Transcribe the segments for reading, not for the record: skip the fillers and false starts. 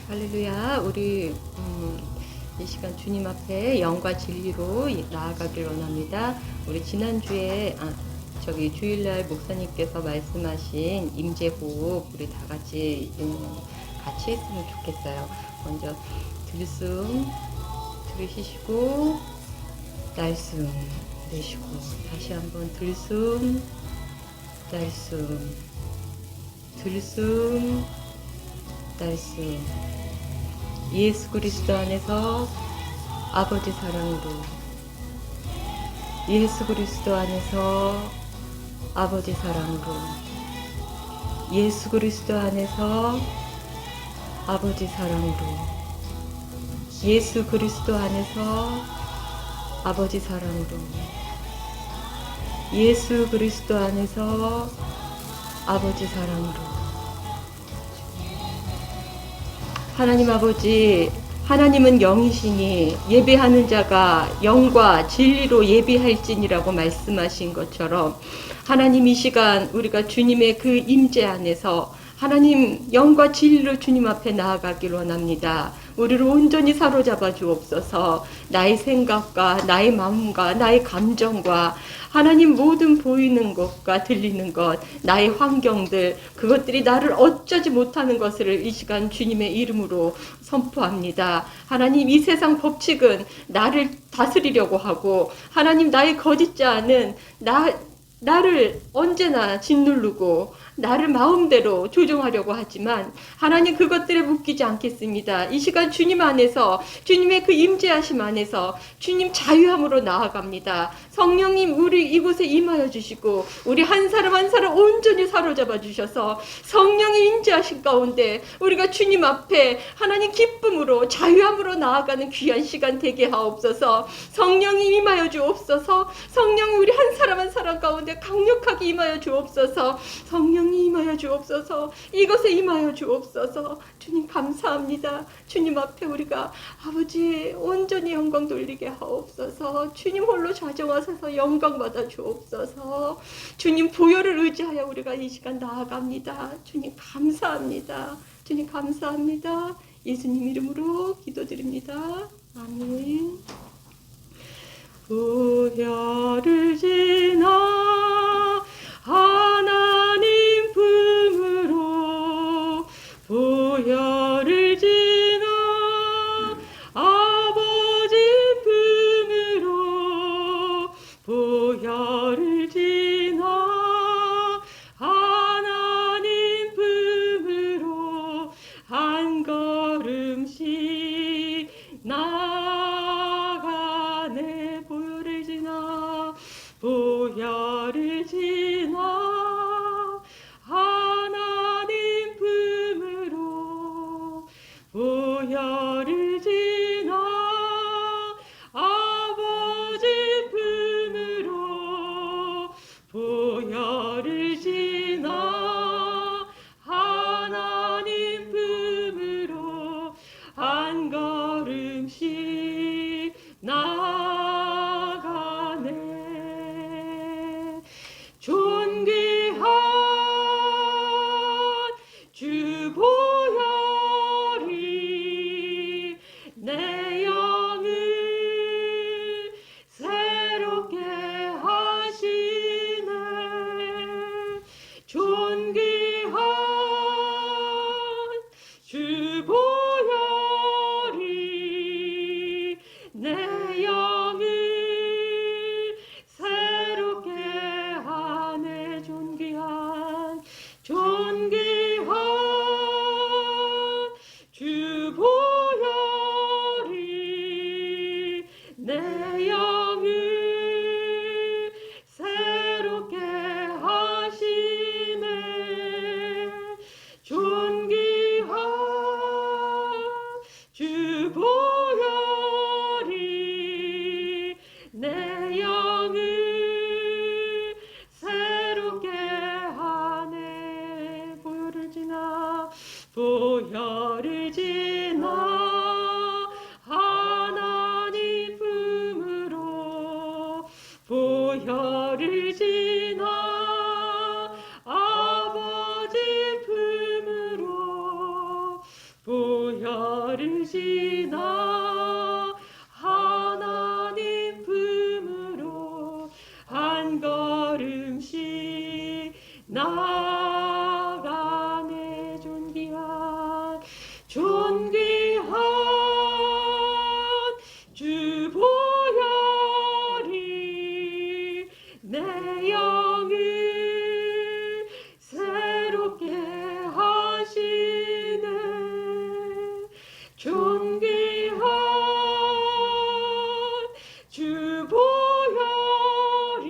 할렐루야. 우리 이 시간 주님 앞에 영과 진리로 나아가길 원합니다. 우리 지난주에 주일날 목사님께서 말씀하신 임재호흡 우리 다 같이 했으면 좋겠어요. 먼저 들숨 들이쉬시고 날숨 내쉬고 다시 한번 들숨 날숨 들숨 날숨. 예수 그리스도 안에서 아버지 사랑으로, 예수 그리스도 안에서 아버지 사랑으로, 예수 그리스도 안에서 아버지 사랑으로, 예수 그리스도 안에서 아버지 사랑으로, 예수 그리스도 안에서 아버지 사랑으로. 하나님 아버지, 하나님은 영이시니 예배하는 자가 영과 진리로 예배할지니라고 말씀하신 것처럼 하나님 이 시간 우리가 주님의 그 임재 안에서 하나님 영과 진리로 주님 앞에 나아가길 원합니다. 우리를 온전히 사로잡아 주옵소서. 나의 생각과 나의 마음과 나의 감정과 하나님 모든 보이는 것과 들리는 것, 나의 환경들, 그것들이 나를 어쩌지 못하는 것을 이 시간 주님의 이름으로 선포합니다. 하나님 이 세상 법칙은 나를 다스리려고 하고 하나님 나의 거짓자는 나를 언제나 짓누르고 나를 마음대로 조종하려고 하지만 하나님 그것들에 묶이지 않겠습니다. 이 시간 주님 안에서 주님의 그 임재하심 안에서 주님 자유함으로 나아갑니다. 성령님 우리 이곳에 임하여 주시고 우리 한 사람 한 사람 온전히 사로잡아 주셔서 성령의 임재하심 가운데 우리가 주님 앞에 하나님 기쁨으로 자유함으로 나아가는 귀한 시간 되게 하옵소서. 성령이 임하여 주옵소서. 성령이 우리 한 사람 한 사람 가운데 강력하게 임하여 주옵소서. 성령이 임하여 주옵소서. 이것에 임하여 주옵소서. 주님 감사합니다. 주님 앞에 우리가 아버지 온전히 영광 돌리게 하옵소서. 주님 홀로 좌정하셔서 영광 받아 주옵소서. 주님 보혈을 의지하여 우리가 이 시간 나아갑니다. 주님 감사합니다. 주님 감사합니다. 예수님 이름으로 기도드립니다. 아멘. 보혈을 지나 하나님 품으로 보혈을 지나 아버지 품으로 보혈을 지나 하나님 품으로 한 걸음씩 나가네. 보혈을 지나 보혈을 지나 하나님 품으로 보혈을 지나 아버지 품으로 보혈을 지나 하나님 품으로 한 걸음씩 나가네. 존귀한 주 보혈이 내 영을 새롭게 하시네. 존귀한 주 보혈이 내 영을 새롭게 하네. 존귀한 주 보혈이 내 영을 새롭게 하시네. 존귀한 주 보혈이 내 영을 새롭게 하네. 보혈을 지나 보혈을 지나 하나님 품으로 보혈을 지나 아버지 품으로 보혈을 보혈으시나 하나님 품으로 한 걸음씩 나가네. 존귀한 주 보혈이 내 영을 새롭게 하시네. 존귀한 주 보혈이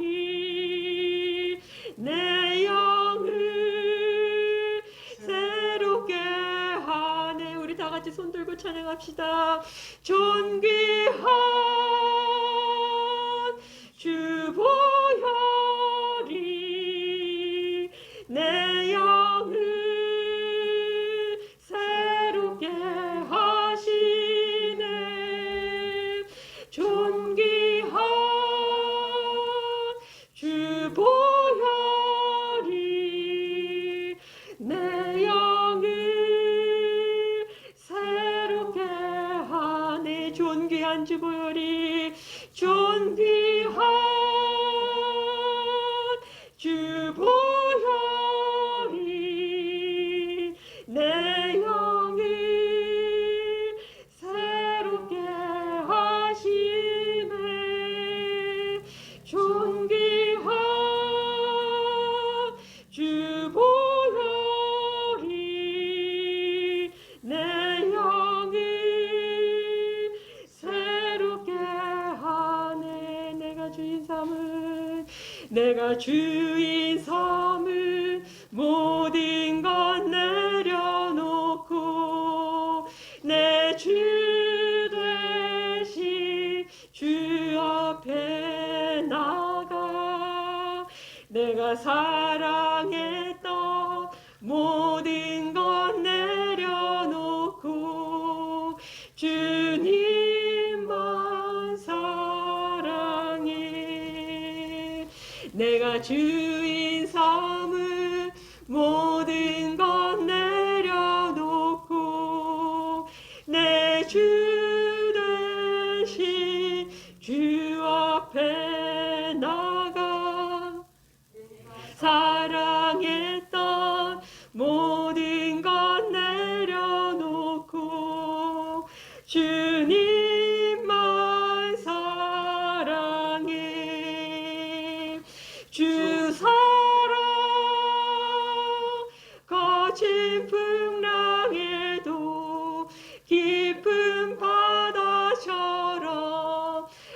내 영을 새롭게 하네. 우리 다 같이 손 들고 찬양합시다. 존귀한 주 보혈이 내 영을 새롭게 하시네. 존귀한 주 보혈이 내 영을 새롭게 하네. 존귀한 주 보혈이 존귀한 주 보혈이 내 영을 새롭게 하시네. 존귀한 주 보혈이 내 영을 새롭게 하네. 내가 주인 삼은 모든 것 내려놓고 내 주 되신 주 앞에 나가 내가 사랑했던 모든 것 내려놓고 주님만 사랑해. 내가 주인 삼은 모든 것 내려놓고 내 주 되신 주 앞에 나가 사랑했던 모든 것 내려놓고 주님만 사랑해. 주 사랑 거친 풍랑에도 깊은 바다처럼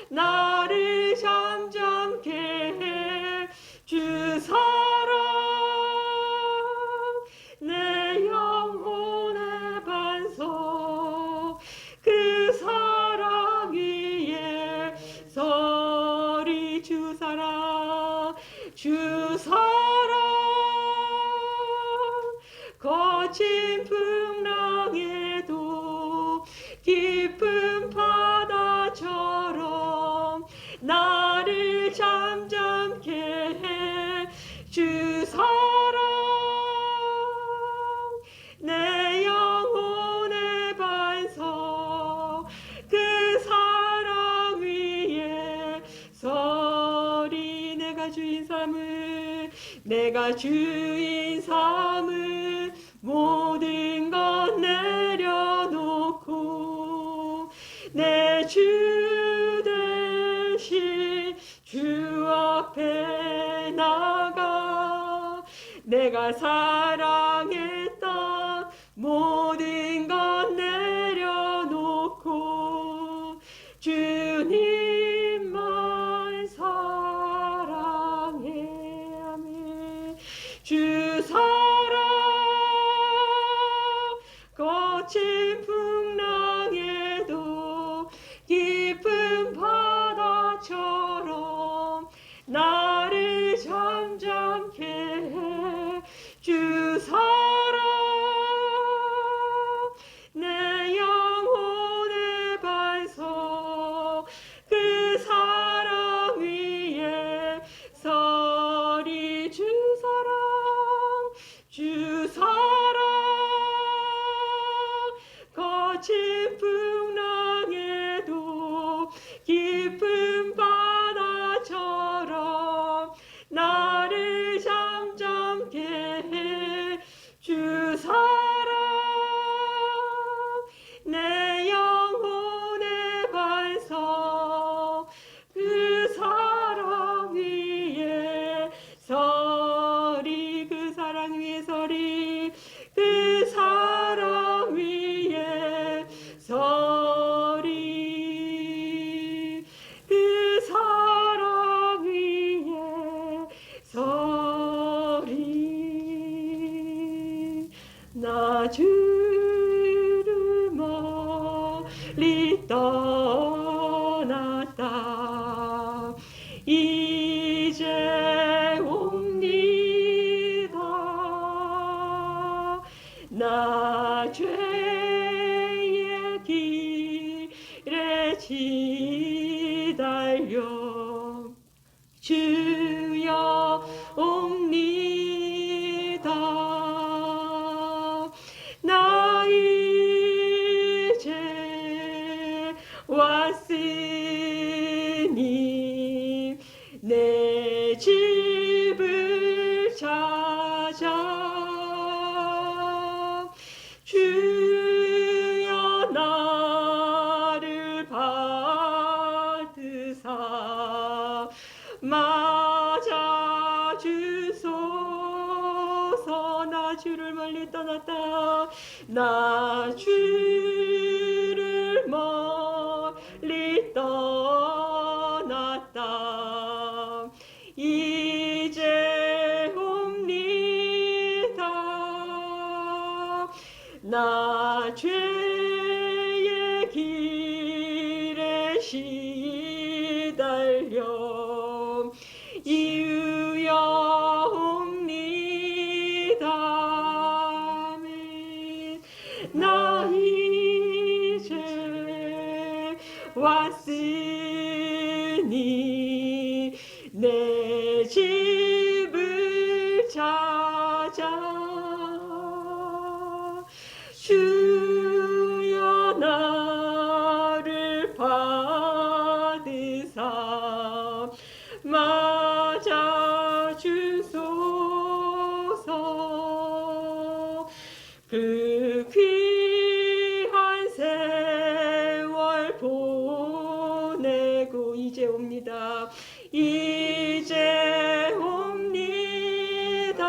나를 잠잠케 해. 주 사랑 내 영혼의 반석 그 사랑 위에 서리. 주 사랑 거친 풍랑에도 깊은 바다처럼 나를 잠잠케 해. 주 사랑 내 영혼의 반석 그 사랑 위에 서리. 내가 주인 삼은 모든 것 내려놓고 내 주 되신 주 앞에 나가 내가 사랑했던 모든 것 내려놓고 주님만 사랑해. 아멘. 주 사랑 거친 풍랑에도 깊은 바다처럼 나를 잠잠케 해. 주 사랑 내 영혼의 반석 그 사랑 위에 서리. 주 사랑 거친 풍랑에도 깊은 바다처럼 나를 잠잠게 해 주 사랑 내 영혼의 반석 그 사랑 위에 서리 그 사랑 위에 서리 그 사랑 위에 서리 그 사랑 위에 서리 나 주를 멀리 떠났다 이제 옵니다 나 죄의 길에 시달려 주여 옵니다 나 이제 왔으니 내 집을 찾아 주여 나를 받으사 맞아 주소서 나 주를 멀리 떠났다 나 주를 멀리 떠났다 이제 옵니다 나 죄의 길에 시달려 이유여 옵니다 아멘. 나 이제 왔으니 내 집을 찾아 주여 나를 받으사 맞아 주소서 그 귀한 세월 보내고 이제 옵니다 이제 옵니다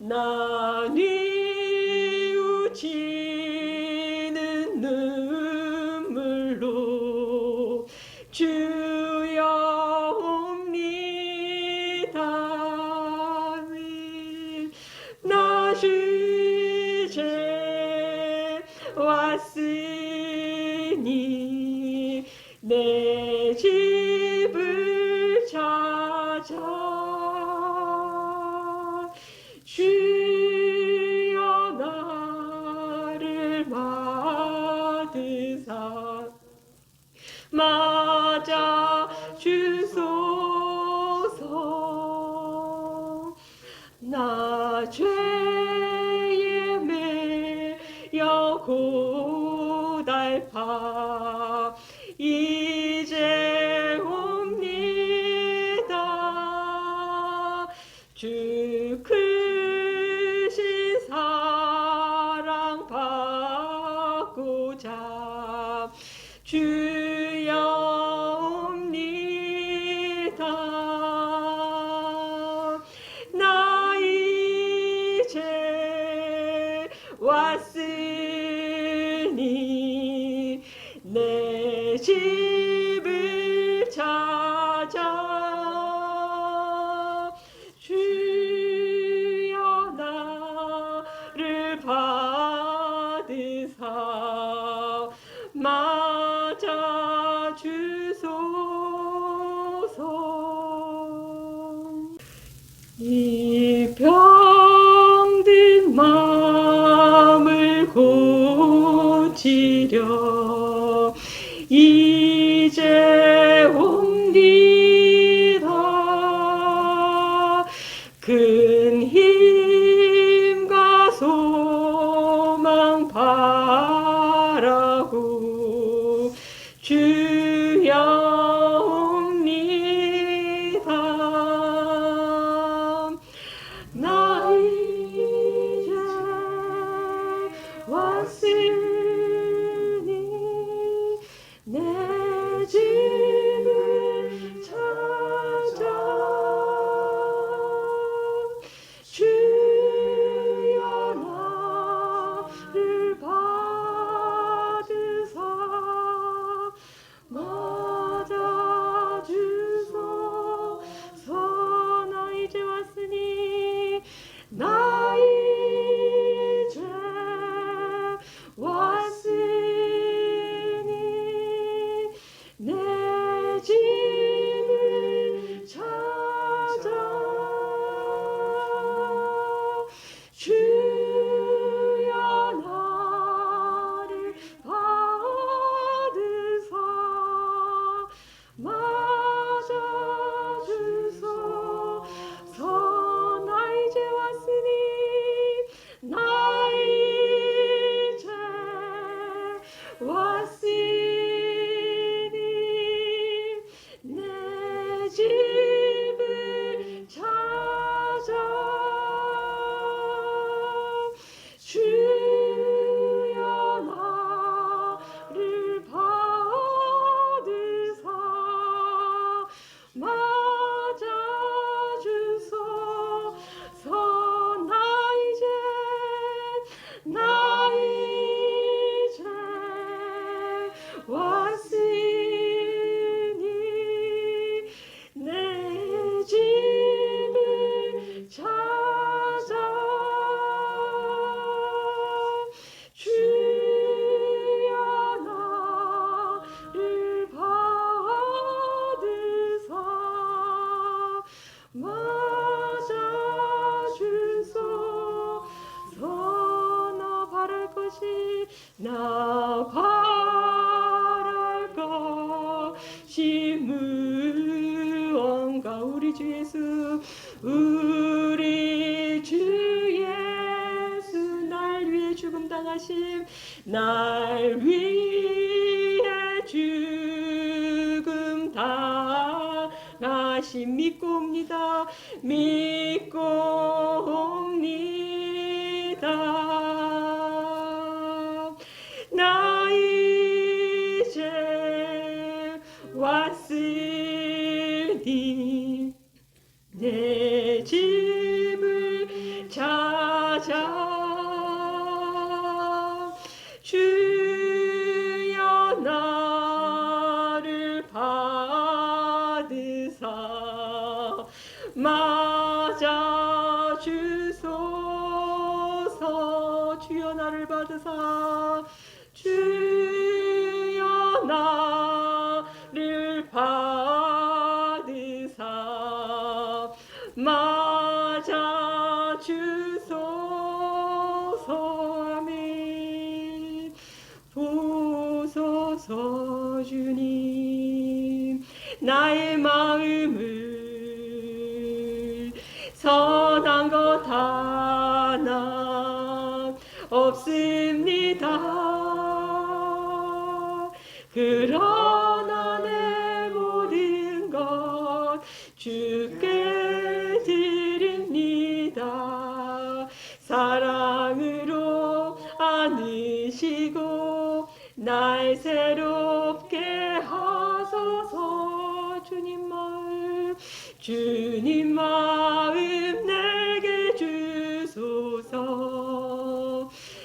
나 뉘우치는 눈물로 주여 옵니다 나 이제 왔으니 내 집을 찾아 주여 나를 받으사 맞아 주소서 나 죄에 매여 고달파 이제 옵니다 주 크신 사랑 받고자 주여 옵니다 나 이제 왔으니 내 집을 찾아 주여 나를 받으사 맞아 주소서 이 병든 마음을 고치려 이제 옵니다 큰 힘과 소망 바라고 주여옵니다. 나 이제 왔으니 내 집을 찾아 주여 나를 받으사 맞아주소서. 나 이제 왔으니 나 이제 왔으니 내 집을 찾아 주여 나를 받으사 맞아주소서. 나 이제 왔으니 나 이제 왔으니 내 집을 찾아 주여 나를 받으사 맞아주소서. 나 이제 왔으니 내 집을 찾아 주여 나를 받으사 맞아주소서. 나 바랄 것이 무언가. 우리 주 예수, 우리 주 예수 날 위해 죽음 당하심, 날 위해 죽음 당하심 믿고 옵니다. 믿고 옵니다. 나 이제 왔으니 내 집을 찾아 주여 나를 받으사 맞아주소서. 주여 나를 받으사 주여 나를 받으사 맞아주소서. 아멘. 보소서 주님, 나의 마음을 선한 것 하나 없습니다. 그러나 내 모든 것 주께 드립니다. 사랑으로 안으시고 날 새롭게 하소서. 주님 마음 내게 주소서.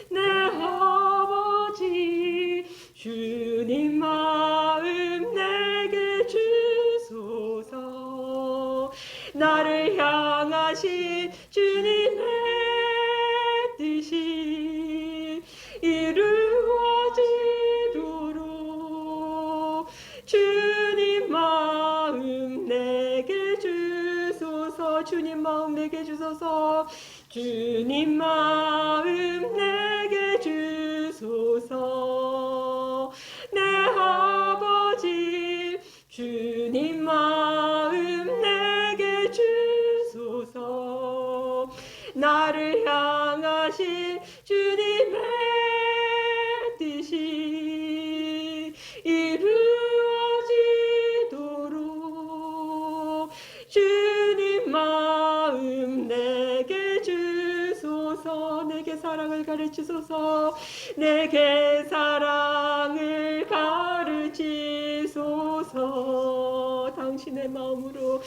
내 아버지 주님 마음 내게 주소서. 나를 향하신 주님의 뜻이 이루어지도록 주님 마음 내게 주소서. 주님 마음 내게 주소서. 주님 마음 내게 주소서. 내 아버지 주님 마음 내게 주소서. 나를 향하신 주님의 가르치소서. 내게 사랑을 가르치소서. 당신의 마음으로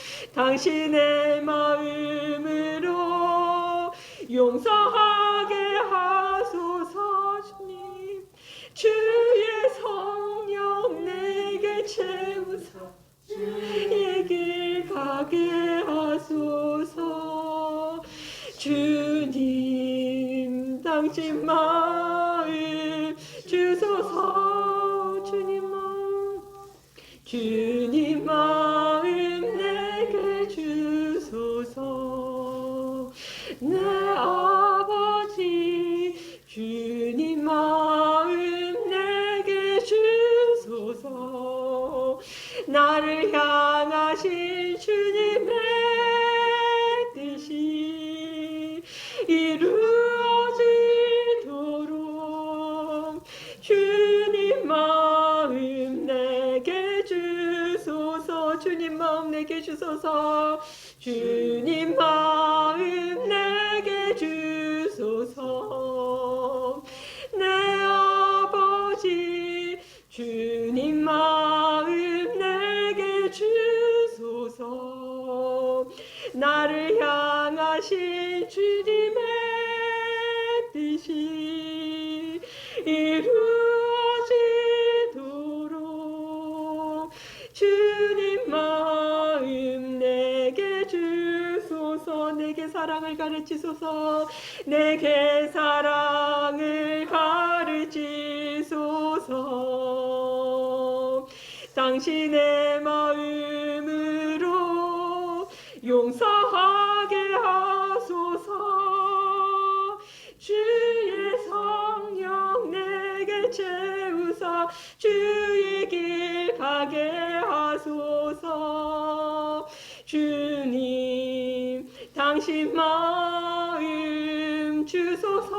용서하게 하소서. 주님, 주의 성령 내게 채우사 주의 길 가게 하소서. 주님, 당신 마음 주소서. 주님 마음 내게 주소서. 내 아버지, 주님 마음 내게 주소서. 나를 향하신 주님의 뜻이 이루어지도록 주님 마음 내게 주소서. 주님 마음 내게 주소서. 주님 마음 내게 주소서. 내 아버지, 주님 마음 내게 주소서. 나를 향하신 주님의 뜻이 이루어지도록 주님 마음 내게 주소서. 내게 사랑을 가르치소서. 내게 사랑을 가르치소서. 당신의 마음으로 용서하게 하소서. 주의 성령 내게 채우사 주의 길 가게 하소서. 주님, 당신 마음 주소서.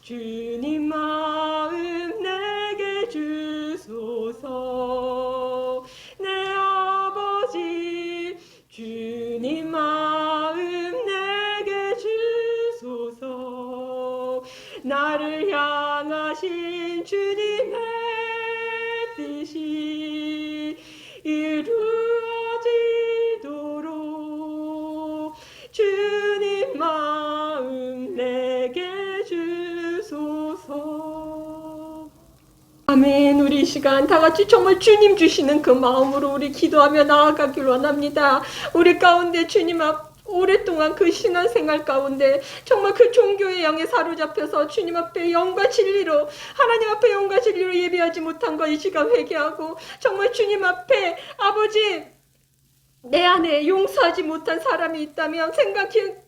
주님 마음 내게 주소서. 내 아버지, 주님 마음 내게 주소서. 나를 향하신 주님의 뜻이 이루어지도록 주님 마음 내게 주소서. 아멘. 우리 이 시간 다 같이 정말 주님 주시는 그 마음으로 우리 기도하며 나아가길 원합니다. 우리 가운데 주님 앞 오랫동안 그 신앙생활 가운데 정말 그 종교의 영에 사로잡혀서 주님 앞에 영과 진리로, 하나님 앞에 영과 진리로 예배하지 못한 거 이 시간 회개하고, 정말 주님 앞에 아버지 내 안에 용서하지 못한 사람이 있다면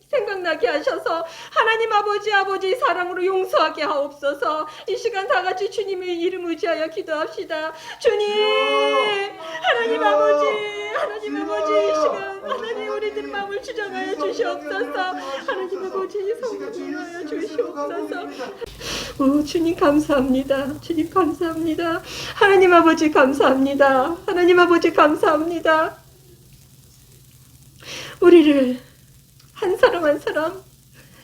생각나게 하셔서 하나님 아버지 사랑으로 용서하게 하옵소서. 이 시간 다 같이 주님의 이름 의지하여 기도합시다. 주님, 하나님 아버지 이 시간 하나님 우리들 마음을 주장하여 주시옵소서. 하나님 아버지 성령하여 주시옵소서. 오, 주님 감사합니다. 주님 감사합니다. 하나님 아버지 감사합니다. 하나님 아버지 감사합니다. 우리를 한 사람 한 사람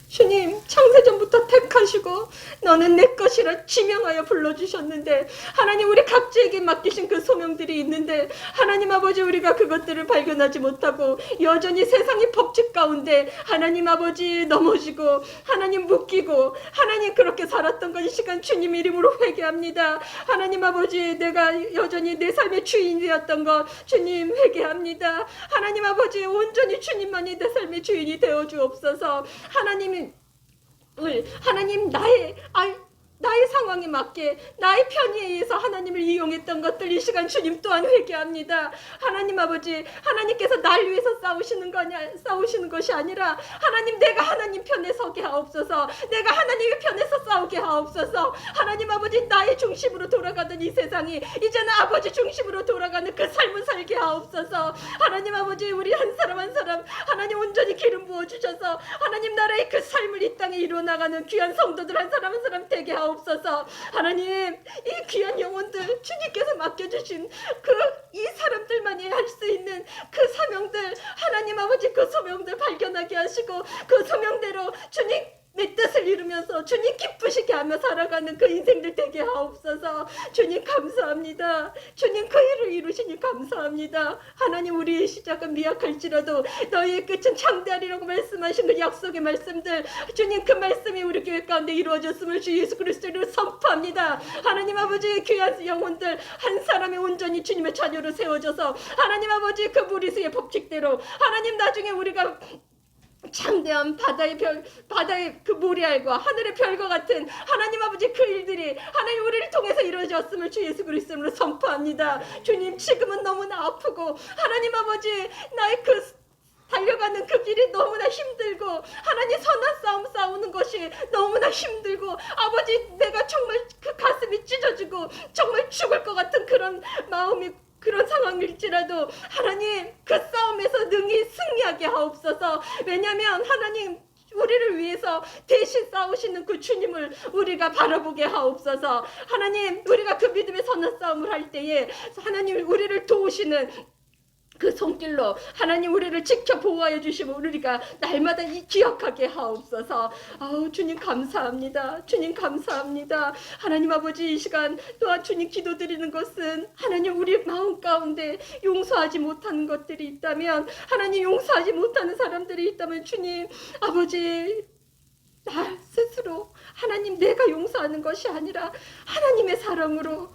주님 창세전부터 택하시고 너는 내 것이라 지명하여 불러주셨는데, 하나님 우리 각자에게 맡기신 그 소명들이 있는데 하나님 아버지 우리가 그것들을 발견하지 못하고 여전히 세상의 법칙 가운데 하나님 아버지 넘어지고 하나님 묶이고 하나님 그렇게 살았던 것 이 시간 주님 이름으로 회개합니다. 하나님 아버지 내가 여전히 내 삶의 주인이 되었던 것 주님 회개합니다. 하나님 아버지 온전히 주님만이 내 삶의 주인이 되어 주옵소서. 하나님 나의 상황에 맞게 나의 편의에 의해서 하나님을 이용했던 것들 이 시간 주님 또한 회개합니다. 하나님 아버지, 하나님께서 날 위해서 싸우시는 것이 아니라 하나님 내가 하나님 편에 서게 하옵소서. 내가 하나님의 편에서 싸우게 하옵소서. 하나님 아버지 나의 중심으로 돌아가던 이 세상이 이제는 아버지 중심으로 돌아가는 그 삶을 살게 하옵소서. 하나님 아버지 우리 한 사람 한 사람 하나님 온전히 기름 부어주셔서 하나님 나라의 그 삶을 이 땅에 이루어나가는 귀한 성도들 한 사람 한 사람 되게 하옵소서. 하나님 이 귀한 영혼들 주님께서 맡겨주신 이 사람들만이 할 수 있는 그 사명들 하나님 아버지 그 소명들 발견하게 하시고 그 소명대로 주님 내 뜻을 이루면서 주님 기쁘시게 하며 살아가는 그 인생들 되게 하옵소서. 주님 감사합니다. 주님 그 일을 이루시니 감사합니다. 하나님 우리의 시작은 미약할지라도 너희의 끝은 창대하리라고 말씀하신 그 약속의 말씀들 주님 그 말씀이 우리 교회 가운데 이루어졌음을 주 예수 그리스도로 선포합니다. 하나님 아버지 귀한 영혼들 한 사람이 온전히 주님의 자녀로 세워져서 하나님 아버지 그 무리수의 법칙대로 하나님 나중에 우리가 창대한 바다의 그 모래알과 하늘의 별과 같은 하나님 아버지 그 일들이 하나님 우리를 통해서 이루어졌음을 주 예수 그리스도로 선포합니다. 주님 지금은 너무나 아프고 하나님 아버지 나의 그 달려가는 그 길이 너무나 힘들고 하나님 선한 싸움 싸우는 것이 너무나 힘들고 아버지 내가 정말 그 가슴이 찢어지고 정말 죽을 것 같은 그런 마음이 그런 상황일지라도 하나님 그 싸움에서 능히 승리하게 하옵소서. 왜냐하면 하나님 우리를 위해서 대신 싸우시는 그 주님을 우리가 바라보게 하옵소서. 하나님 우리가 그 믿음의 선한 싸움을 할 때에 하나님 우리를 도우시는 그 손길로 하나님 우리를 지켜 보호하여 주시고 우리가 날마다 기억하게 하옵소서. 아우 주님 감사합니다. 주님 감사합니다. 하나님 아버지 이 시간 또한 주님 기도드리는 것은 하나님 우리 마음 가운데 용서하지 못하는 것들이 있다면 하나님 용서하지 못하는 사람들이 있다면 주님 아버지 나 스스로 하나님 내가 용서하는 것이 아니라 하나님의 사랑으로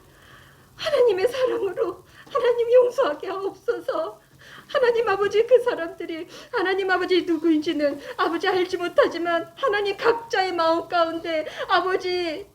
하나님 용서하게 하옵소서. 하나님 아버지 그 사람들이 하나님 아버지 누구인지는 아버지 알지 못하지만 하나님 각자의 마음 가운데 아버지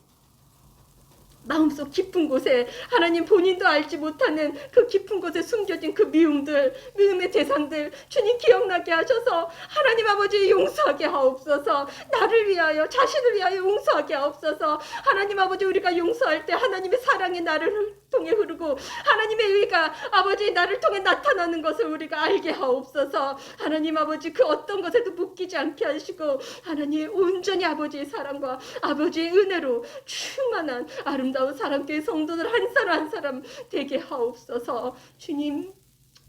마음속 깊은 곳에 하나님 본인도 알지 못하는 그 깊은 곳에 숨겨진 그 미움의 대상들 주님 기억나게 하셔서 하나님 아버지 용서하게 하옵소서. 나를 위하여 자신을 위하여 용서하게 하옵소서. 하나님 아버지 우리가 용서할 때 하나님의 사랑이 나를 통해 흐르고 하나님의 의가 아버지 나를 통해 나타나는 것을 우리가 알게 하옵소서. 하나님 아버지 그 어떤 것에도 묶이지 않게 하시고 하나님 온전히 아버지의 사랑과 아버지의 은혜로 충만한 아름다운 사랑교회 성도들 한 사람 한 사람 되게 하옵소서. 주님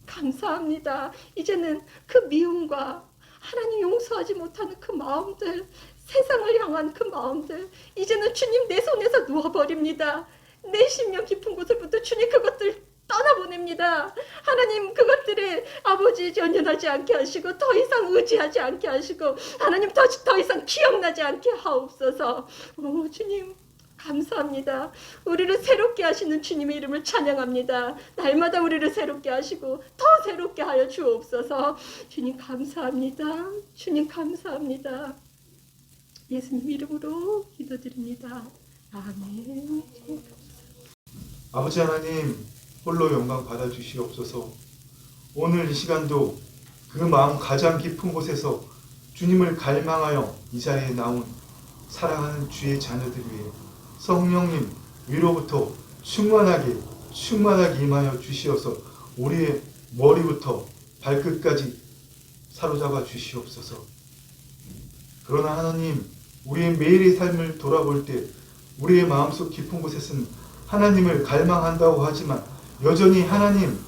감사합니다. 이제는 그 미움과 하나님 용서하지 못하는 그 마음들 세상을 향한 그 마음들 이제는 주님 내 손에서 놓아버립니다. 내 심령 깊은 곳으로부터 주님 그것들 떠나보냅니다. 하나님 그것들에 아버지 연연하지 않게 하시고 더 이상 의지하지 않게 하시고 하나님 더 이상 기억나지 않게 하옵소서. 오 주님 감사합니다. 우리를 새롭게 하시는 주님의 이름을 찬양합니다. 날마다 우리를 새롭게 하시고 더 새롭게 하여 주옵소서. 주님 감사합니다. 주님 감사합니다. 예수님 이름으로 기도드립니다. 아멘. 아버지 하나님 홀로 영광 받아주시옵소서. 오늘 이 시간도 그 마음 가장 깊은 곳에서 주님을 갈망하여 이 자리에 나온 사랑하는 주의 자녀들 위해 성령님 위로부터 충만하게 임하여 주시어서 우리의 머리부터 발끝까지 사로잡아 주시옵소서. 그러나 하나님 우리의 매일의 삶을 돌아볼 때 우리의 마음속 깊은 곳에서는 하나님을 갈망한다고 하지만 여전히 하나님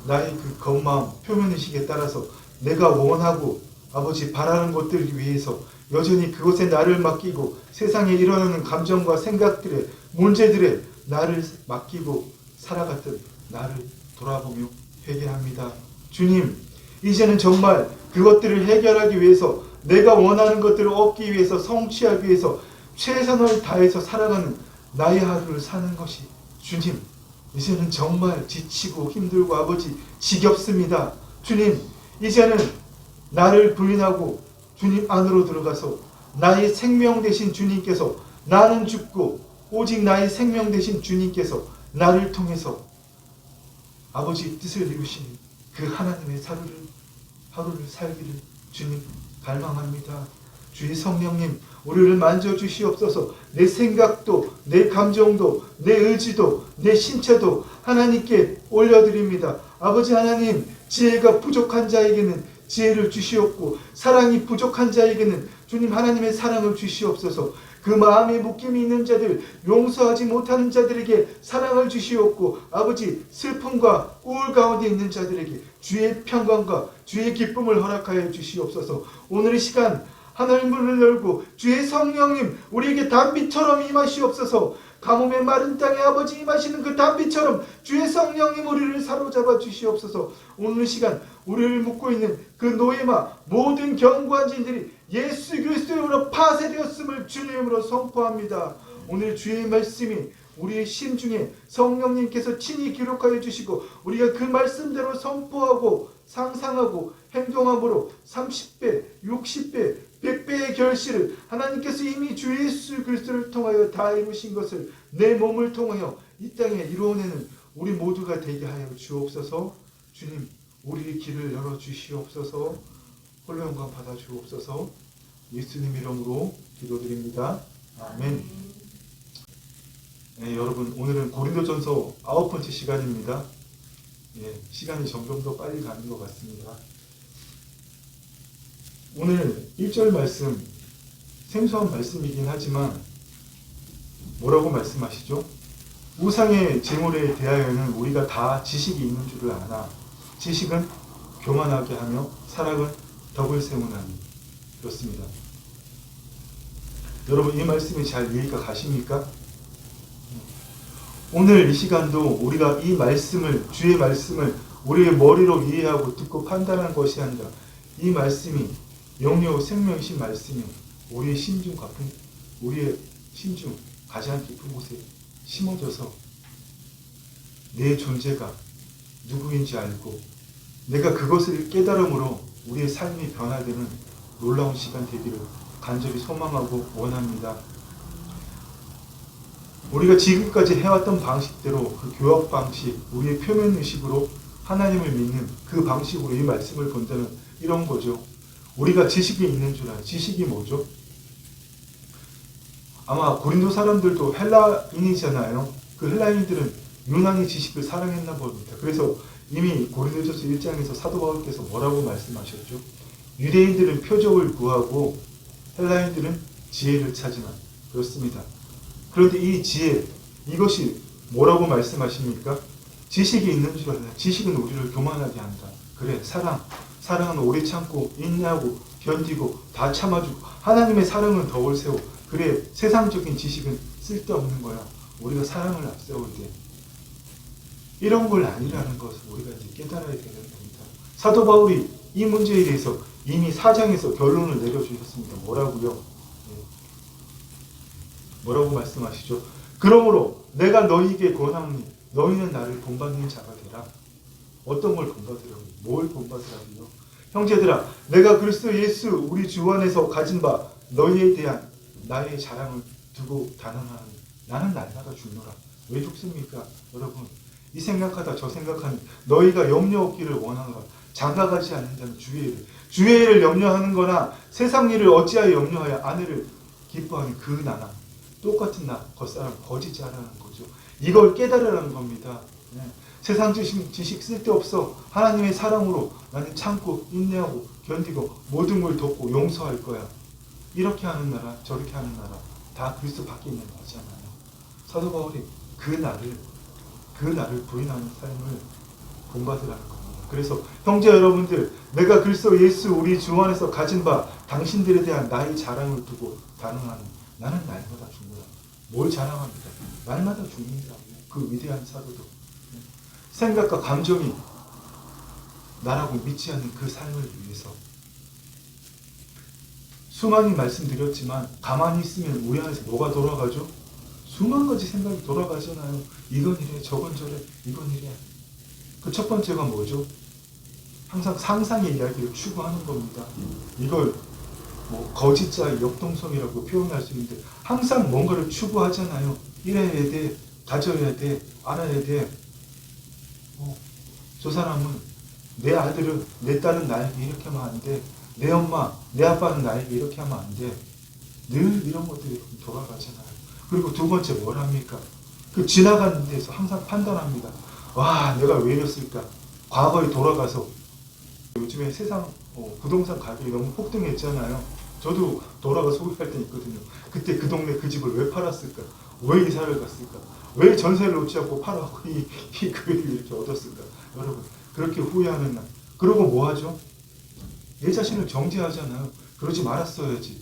나의 그 겉마음 표면의식에 따라서 내가 원하고 아버지 바라는 것들 위해서 여전히 그곳에 나를 맡기고 세상에 일어나는 감정과 생각들에 문제들에 나를 맡기고 살아갔던 나를 돌아보며 회개합니다. 주님 이제는 정말 그것들을 해결하기 위해서 내가 원하는 것들을 얻기 위해서 성취하기 위해서 최선을 다해서 살아가는 나의 하루를 사는 것이 주님 이제는 정말 지치고 힘들고 아버지 지겹습니다. 주님 이제는 나를 부인하고 주님 안으로 들어가서 나의 생명 되신 주님께서 나는 죽고 오직 나의 생명 되신 주님께서 나를 통해서 아버지 뜻을 이루시는 그 하나님의 하루를 살기를 주님 갈망합니다. 주의 성령님 우리를 만져주시옵소서. 내 생각도 내 감정도 내 의지도 내 신체도 하나님께 올려드립니다. 아버지 하나님 지혜가 부족한 자에게는 지혜를 주시옵고 사랑이 부족한 자에게는 주님 하나님의 사랑을 주시옵소서. 그 마음에 묶임이 있는 자들 용서하지 못하는 자들에게 사랑을 주시옵고 아버지 슬픔과 우울 가운데 있는 자들에게 주의 평강과 주의 기쁨을 허락하여 주시옵소서. 오늘 이 시간 하늘 문을 열고 주의 성령님 우리에게 단비처럼 임하시옵소서. 가뭄의 마른 땅에 아버지 임하시는 그 단비처럼 주의 성령님 우리를 사로잡아 주시옵소서. 오늘 시간 우리를 묶고 있는 그 노예마 모든 견고한 진들이 예수 그리스도로 파쇄되었음을 주님으로 선포합니다. 오늘 주의 말씀이 우리의 심중에 성령님께서 친히 기록하여 주시고 우리가 그 말씀대로 선포하고 상상하고 행동함으로 30배, 60배, 100배의 결실을 하나님께서 이미 주 예수 그리스도를 통하여 다 이루신 것을 내 몸을 통하여 이 땅에 이루어내는 우리 모두가 되게 하여 주옵소서. 주님 우리의 길을 열어주시옵소서. 홀로 영광 받아 주옵소서. 예수님 이름으로 기도드립니다. 아멘. 네, 여러분 오늘은 고린도전서 9번째 시간입니다. 시간이 점점 더 빨리 가는 것 같습니다. 오늘 1절 말씀 생소한 말씀이긴 하지만 뭐라고 말씀하시죠? 우상의 제물에 대하여는 우리가 다 지식이 있는 줄을 아나 지식은 교만하게 하며 사랑은 덕을 세우나니. 그렇습니다. 여러분 이 말씀이 잘 이해가 가십니까? 오늘 이 시간도 우리가 이 말씀을 주의 말씀을 우리의 머리로 이해하고 듣고 판단하는 것이 아니라 이 말씀이 영료 생명이신 말씀이 우리의 심중 가장 깊은 곳에 심어져서 내 존재가 누구인지 알고 내가 그것을 깨달음으로 우리의 삶이 변화되는 놀라운 시간 되기를 간절히 소망하고 원합니다. 우리가 지금까지 해왔던 방식대로 그 교학 방식, 우리의 표면 의식으로 하나님을 믿는 그 방식으로 이 말씀을 본다면 이런 거죠. 우리가 지식이 있는 줄 알아요. 지식이 뭐죠? 아마 고린도 사람들도 헬라인이잖아요. 그 헬라인들은 유난히 지식을 사랑했나 봅니다. 그래서 이미 고린도전서 1장에서 사도 바울께서 뭐라고 말씀하셨죠? 유대인들은 표적을 구하고 헬라인들은 지혜를 찾으나. 그렇습니다. 그런데 이 지혜, 이것이 뭐라고 말씀하십니까? 지식이 있는 줄 알아요. 지식은 우리를 교만하게 한다. 그래, 사랑은 오래 참고 인내하고 견디고 다 참아주고 하나님의 사랑은 덕을 세워. 그래, 세상적인 지식은 쓸데없는 거야. 우리가 사랑을 앞세울 때 이런 걸 아니라는 것을 우리가 이제 깨달아야 되는 겁니다. 사도 바울이 이 문제에 대해서 이미 4장에서 결론을 내려주셨습니다. 뭐라고요? 뭐라고 말씀하시죠? 그러므로 내가 너희에게 권하노니 너희는 나를 본받는 자가 되라. 어떤 걸 본받으라고? 뭘 본받으라고요? 형제들아, 내가 그리스도 예수 우리 주 안에서 가진 바 너희에 대한 나의 자랑을 두고 단언하노니 나는 날마다 죽노라. 왜 죽습니까? 여러분, 이 생각하다 저 생각하니 너희가 염려 없기를 원하노라. 장가가지 않는 자는 주의 일을 염려하는 거나 세상 일을 어찌하여 염려하여 아내를 기뻐하는 그 나나 똑같은 나, 겉사람 거짓 자라는 거죠. 이걸 깨달으라는 겁니다. 세상 지식 쓸데없어. 하나님의 사랑으로 나는 참고 인내하고 견디고 모든 걸 돕고 용서할 거야. 이렇게 하는 나라 저렇게 하는 나라 다 그리스도 밖에 있는 나잖아요. 사도 바울이 그 나를 부인하는 삶을 본받으라는 겁니다. 그래서 형제 여러분들, 내가 그리스도 예수 우리 주 안에서 가진 바 당신들에 대한 나의 자랑을 두고 단언하는 나는 날마다 죽는다. 뭘 자랑합니까? 날마다 죽는다. 그 위대한 사도도 생각과 감정이 나라고 믿지 않는 그 삶을 위해서 수많이 말씀드렸지만 가만히 있으면 우리 안에서 뭐가 돌아가죠? 수만 가지 생각이 돌아가잖아요. 이건 이래, 저건 저래, 이건 이래. 그 첫 번째가 뭐죠? 항상 상상의 이야기를 추구하는 겁니다. 이걸 거짓자의 역동성이라고 표현할 수 있는데 항상 뭔가를 추구하잖아요. 이래야 돼, 가져야 돼, 알아야 돼. 저 사람은 내 아들은, 내 딸은 나에게 이렇게 하면 안 돼. 내 엄마, 내 아빠는 나에게 이렇게 하면 안 돼. 늘 이런 것들이 돌아가잖아요. 그리고 두 번째 뭘 합니까? 그 지나가는 데서 항상 판단합니다. 와, 내가 왜 이랬을까? 과거에 돌아가서 요즘에 세상 부동산 가격이 너무 폭등했잖아요. 저도 돌아가 소비할 때 있거든요. 그때 그 동네 그 집을 왜 팔았을까? 왜 이사를 갔을까? 왜 전세를 놓지 않고 팔아고 이 금액을 이렇게 얻었을까? 여러분, 그렇게 후회하는 날. 그러고 뭐 하죠? 내 자신을 정죄하잖아요. 그러지 말았어야지.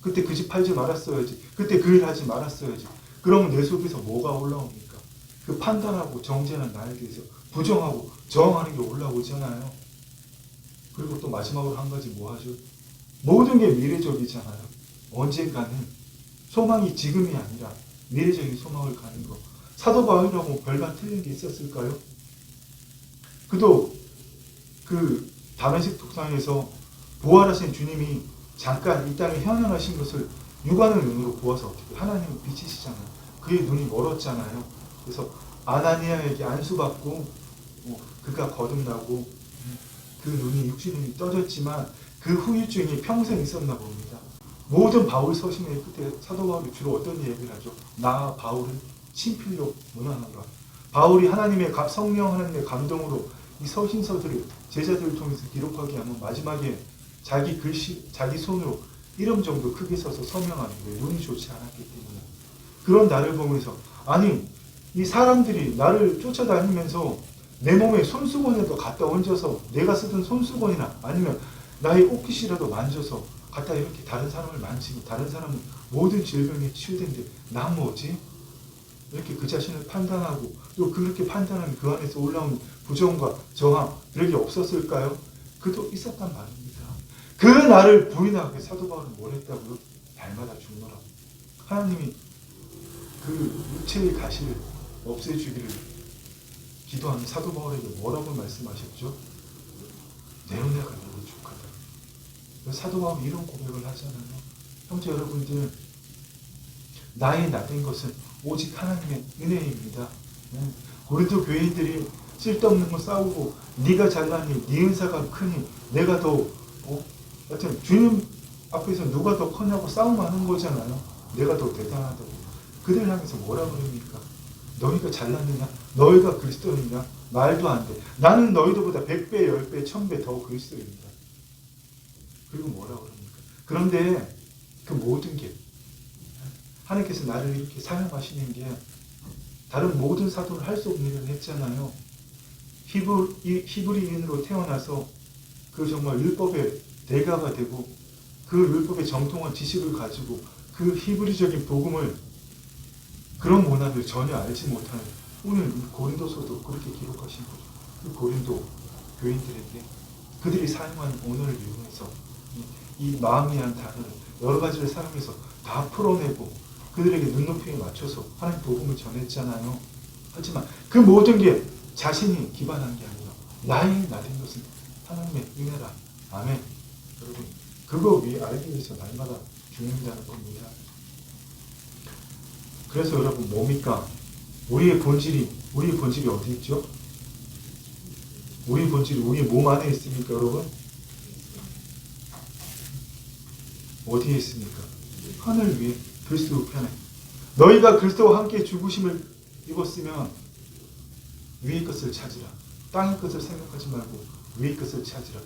그때 그 집 팔지 말았어야지. 그때 그 일 하지 말았어야지. 그러면 내 속에서 뭐가 올라옵니까? 그 판단하고 정죄하는 나에 대해서 부정하고 저항하는 게 올라오잖아요. 그리고 또 마지막으로 한 가지 뭐 하죠? 모든 게 미래적이잖아요. 언젠가는 소망이 지금이 아니라 미래적인 소망을 가는 거. 사도 바울이라고 별반 틀린 게 있었을까요? 그도 그 다메섹 독상에서 부활하신 주님이 잠깐 이 땅에 현현하신 것을 육안의 눈으로 보아서 어떻게 하나님은 빛이시잖아요. 그의 눈이 멀었잖아요. 그래서 아나니아에게 안수받고 그가 거듭나고 그 눈이 육신의 눈이 떠졌지만 그 후유증이 평생 있었나 봅니다. 모든 바울 서신의 끝에 사도 바울이 주로 어떤 얘기를 하죠? 나 바울은 친필로 문안하노라. 바울이 성령 하나님의 감동으로 이 서신서들을 제자들을 통해서 기록하게 하면 마지막에 자기 글씨, 자기 손으로 이름 정도 크게 써서 서명하는데 눈이 좋지 않았기 때문에 그런 나를 보면서 아니 이 사람들이 나를 쫓아다니면서 내 몸에 손수건이라도 갖다 얹어서 내가 쓰던 손수건이나 아니면 나의 옷깃이라도 만져서 갖다 이렇게 다른 사람을 만지고 다른 사람은 모든 질병에 치유된데 나 뭐지? 이렇게 그 자신을 판단하고 또 그렇게 판단하면 그 안에서 올라오는 부정과 저항 그런 게 없었을까요? 그도 있었단 말입니다. 그 나를 부인하게 사도 바울은 뭘 했다고요? 날마다 죽노라. 하나님이 그 육체의 가시를 없애주기를 기도하는 사도 바울에게 뭐라고 말씀하셨죠? 내 은혜가 너무 족하다. 사도 바울이 이런 고백을 하잖아요. 형제 여러분들, 나의 나된 것은 오직 하나님의 은혜입니다. 고린도 교인들이 쓸데없는 거 싸우고 네가 잘나니 네 은사가 크니 내가 더 하여튼 주님 앞에서 누가 더 커냐고 싸움하는 거잖아요. 내가 더 대단하다고. 그들 향해서 뭐라 그럽니까? 너희가 잘났느냐? 너희가 그리스도이냐? 말도 안 돼. 나는 너희들보다 100배, 10배, 1000배 더 그리스도입니다. 그리고 뭐라 그럽니까? 그런데 그 모든 게 하나님께서 나를 이렇게 사용하시는 게 다른 모든 사도를 할 수 없는 일을 했잖아요. 히브리인으로 태어나서 그 정말 율법의 대가가 되고 그 율법의 정통한 지식을 가지고 그 히브리적인 복음을 그런 문화를 전혀 알지 못하는 오늘 고린도서도 그렇게 기록하신 거죠. 그 고린도 교인들에게 그들이 사용한 언어를 이용해서 이 마음이란 단어를 여러 가지를 사용해서 다 풀어내고 그들에게 눈높이에 맞춰서 하나님 복음을 전했잖아요. 하지만 그 모든 게 자신이 기반한 게 아니라 나의 나된 것은 하나님의 은혜라. 아멘. 여러분 그거 위해 알기 위해서 날마다 죽는다는 겁니다. 그래서 여러분 뭡니까? 우리의 본질이 어디 있죠? 우리의 본질이 우리의 몸 안에 있습니까, 여러분? 어디에 있습니까? 하늘 위에 그리스도 우편에. 너희가 그리스도와 함께 죽으심을 입었으면 위의 것을 찾으라. 땅의 것을 생각하지 말고 위의 것을 찾으라.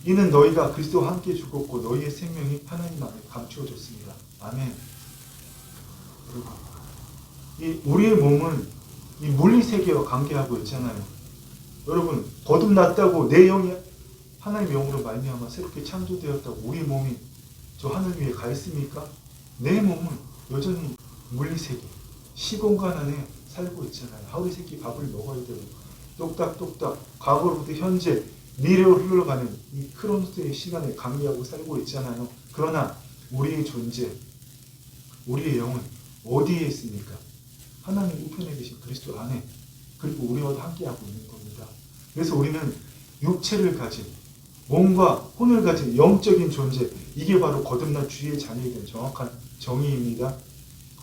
이는 너희가 그리스도와 함께 죽었고 너희의 생명이 하나님 안에 감추어졌습니다. 아멘. 이 우리의 몸은 이 물리세계와 관계하고 있잖아요. 여러분 거듭났다고 내 영이 하나님의 영으로 말미암아 새롭게 창조되었다고 우리 몸이 저 하늘 위에 가 있습니까? 내 몸은 여전히 물리세계, 시공간 안에 살고 있잖아요. 하루 세끼 밥을 먹어야 되고 똑딱똑딱 과거로부터 현재, 미래로 흘러가는 이 크로노스의 시간에 관계하고 살고 있잖아요. 그러나 우리의 존재, 우리의 영은 어디에 있습니까? 하나님 우편에 계신 그리스도 안에 그리고 우리와 함께하고 있는 겁니다. 그래서 우리는 육체를 가진 몸과 혼을 가진 영적인 존재, 이게 바로 거듭난 주의 자녀에 대한 정확한 정의입니다.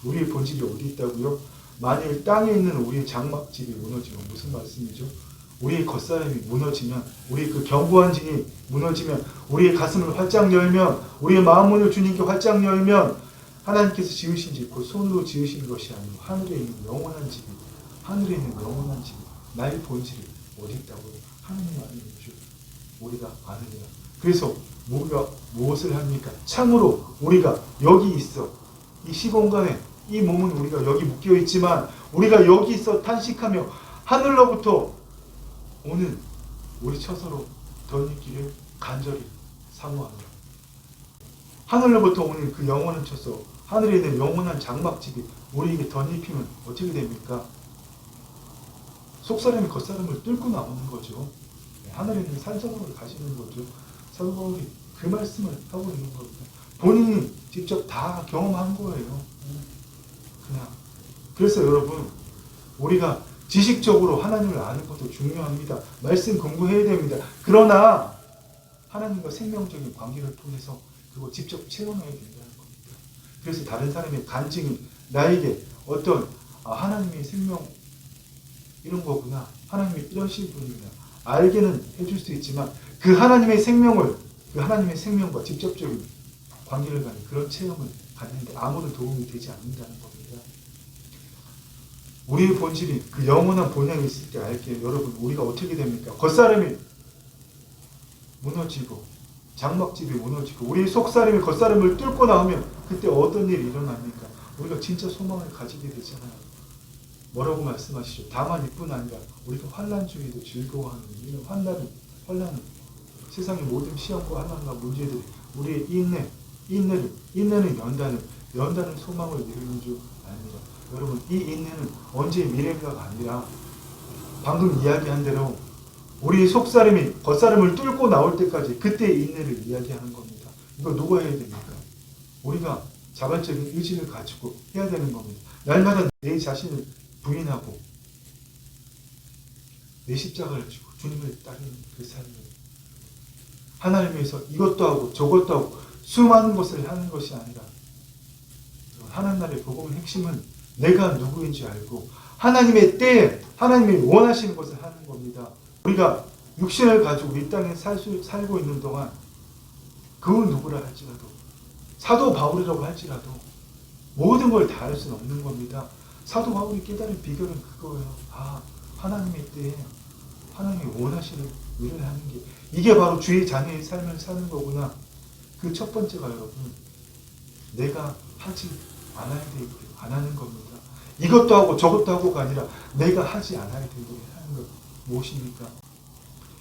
우리의 본질이 어디 있다고요? 만일 땅에 있는 우리의 장막집이 무너지면 무슨 말씀이죠? 우리의 겉사람이 무너지면, 우리의 그 견고한 진이 무너지면, 우리의 가슴을 활짝 열면, 우리의 마음문을 주님께 활짝 열면 하나님께서 지으신 집, 그 손으로 지으신 것이 아니고 하늘에 있는 영원한 집이, 하늘에 있는 영원한 집이, 나의 본질이 어디 있다고요? 하나님 안에 있죠. 우리가 아느니라. 그래서 우리가 무엇을 합니까? 참으로 우리가 여기 있어. 이 시공간에 이 몸은 우리가 여기 묶여 있지만 우리가 여기 있어 탄식하며 하늘로부터 오는 우리 처서로 덧입기를 간절히 사모하노라. 하늘로부터 오는 그 영원한 처소, 하늘에 있는 영원한 장막집이 우리에게 덧입히면 어떻게 됩니까? 속사람이 겉사람을 뚫고 나오는 거죠. 하늘에 있는 산소망을 가지는 거죠. 사도 바울이 그 말씀을 하고 있는 겁니다. 본인이 직접 다 경험한 거예요. 그냥. 그래서 여러분, 우리가 지식적으로 하나님을 아는 것도 중요합니다. 말씀 공부해야 됩니다. 그러나 하나님과 생명적인 관계를 통해서 그거 직접 체험해야 된다는 겁니다. 그래서 다른 사람의 간증이 나에게 어떤 하나님의 생명 이런 거구나, 하나님이 이러신 분이구나 알게는 해줄 수 있지만 그 하나님의 생명과 직접적인 관계를 갖는 그런 체험을 갖는데 아무런 도움이 되지 않는다는 겁니다. 우리의 본질이 그 영원한 본향이 있을 때 알게 여러분, 우리가 어떻게 됩니까? 겉사람이 무너지고 장막집이 무너지고 우리의 속사람이 겉사람을 뚫고 나오면 그때 어떤 일이 일어납니까? 우리가 진짜 소망을 가지게 되잖아요. 뭐라고 말씀하시죠? 다만 이뿐 아니라 우리가 환난 중에도 즐거워하는 이는 환난은 세상의 모든 시험과 환난과 문제들이 우리의 인내는 연단은 소망을 이루는 줄 아닙니다. 여러분, 이 인내는 언제 미래가가 아니라 방금 이야기한 대로 우리 속사람이 겉사람을 뚫고 나올 때까지 그때의 인내를 이야기하는 겁니다. 이거 누가 해야 됩니까? 우리가 자발적인 의지를 가지고 해야 되는 겁니다. 날마다 내 자신을 부인하고 내 십자가를 지고 주님을 따르는 그 삶을 하나님 위해서 이것도 하고 저것도 하고 수많은 것을 하는 것이 아니라 하나님의 복음의 핵심은 내가 누구인지 알고 하나님의 때에 하나님이 원하시는 것을 하는 겁니다. 우리가 육신을 가지고 이 땅에 살고 있는 동안 그 누구라 할지라도 사도 바울이라고 할지라도 모든 걸 다 할 수는 없는 겁니다. 사도 바울이 깨달은 비결은 그거예요. 하나님의 때에 하나님이 원하시는 일을 하는 게 이게 바로 주의 자녀의 삶을 사는 거구나. 그 첫 번째가 여러분, 내가 하지 않아야 될 일을 안 하는 겁니다. 이것도 하고 저것도 하고가 아니라 내가 하지 않아야 될 일을 하는 것. 무엇입니까?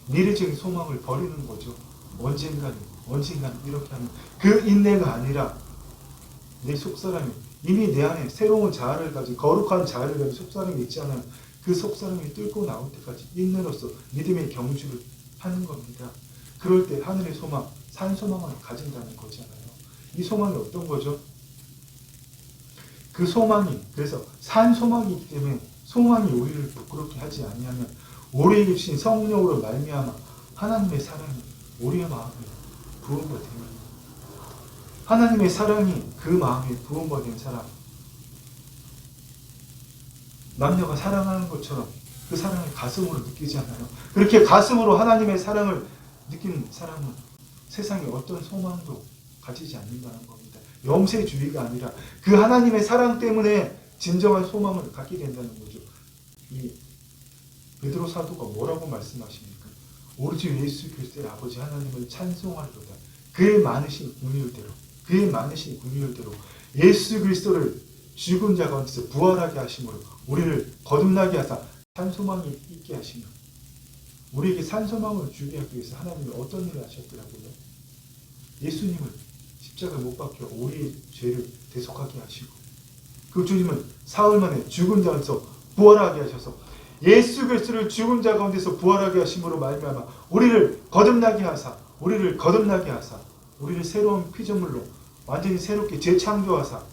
미래적인 소망을 버리는 거죠. 언젠가는 이렇게 하면 그 인내가 아니라 내 속사람이 이미 내 안에 새로운 자아를 가진 거룩한 자아를 가진 속사람이 있잖아요. 그 속사람이 뚫고 나올 때까지 인내로서 믿음의 경주를 하는 겁니다. 그럴 때 하늘의 소망, 산 소망을 가진다는 거잖아요. 이 소망이 어떤 거죠? 그 소망이 그래서 산 소망이기 때문에 소망이 우리를 부끄럽게 하지 아니하면 우리에게 주신 성령으로 말미암아 하나님의 사랑이 우리의 마음에 부음과 되면 하나님의 사랑이 그 마음에 부음과 된 사람, 남녀가 사랑하는 것처럼 그 사랑을 가슴으로 느끼지 않아요. 그렇게 가슴으로 하나님의 사랑을 느끼는 사람은 세상에 어떤 소망도 가지지 않는다는 겁니다. 영세주의가 아니라 그 하나님의 사랑 때문에 진정한 소망을 갖게 된다는 거죠. 이 베드로 사도가 뭐라고 말씀하십니까? 오로지 예수 그리스도의 아버지 하나님을 찬송하리로다. 그의 많으신 긍휼대로 예수 그리스도를 죽은 자 가운데서 부활하게 하심으로 우리를 거듭나게 하사 산소망이 있게 하시며 우리에게 산소망을 주게 하기 위해서 하나님이 어떤 일을 하셨더라고요? 예수님을 십자가에 못 박혀 우리의 죄를 대속하게 하시고 그 주님은 사흘 만에 죽은 자 가운데서 부활하게 하셔서 예수 그리스도를 죽은 자 가운데서 부활하게 하심으로 말미암아 우리를 거듭나게 하사 우리를 새로운 피조물로 완전히 새롭게 재창조하사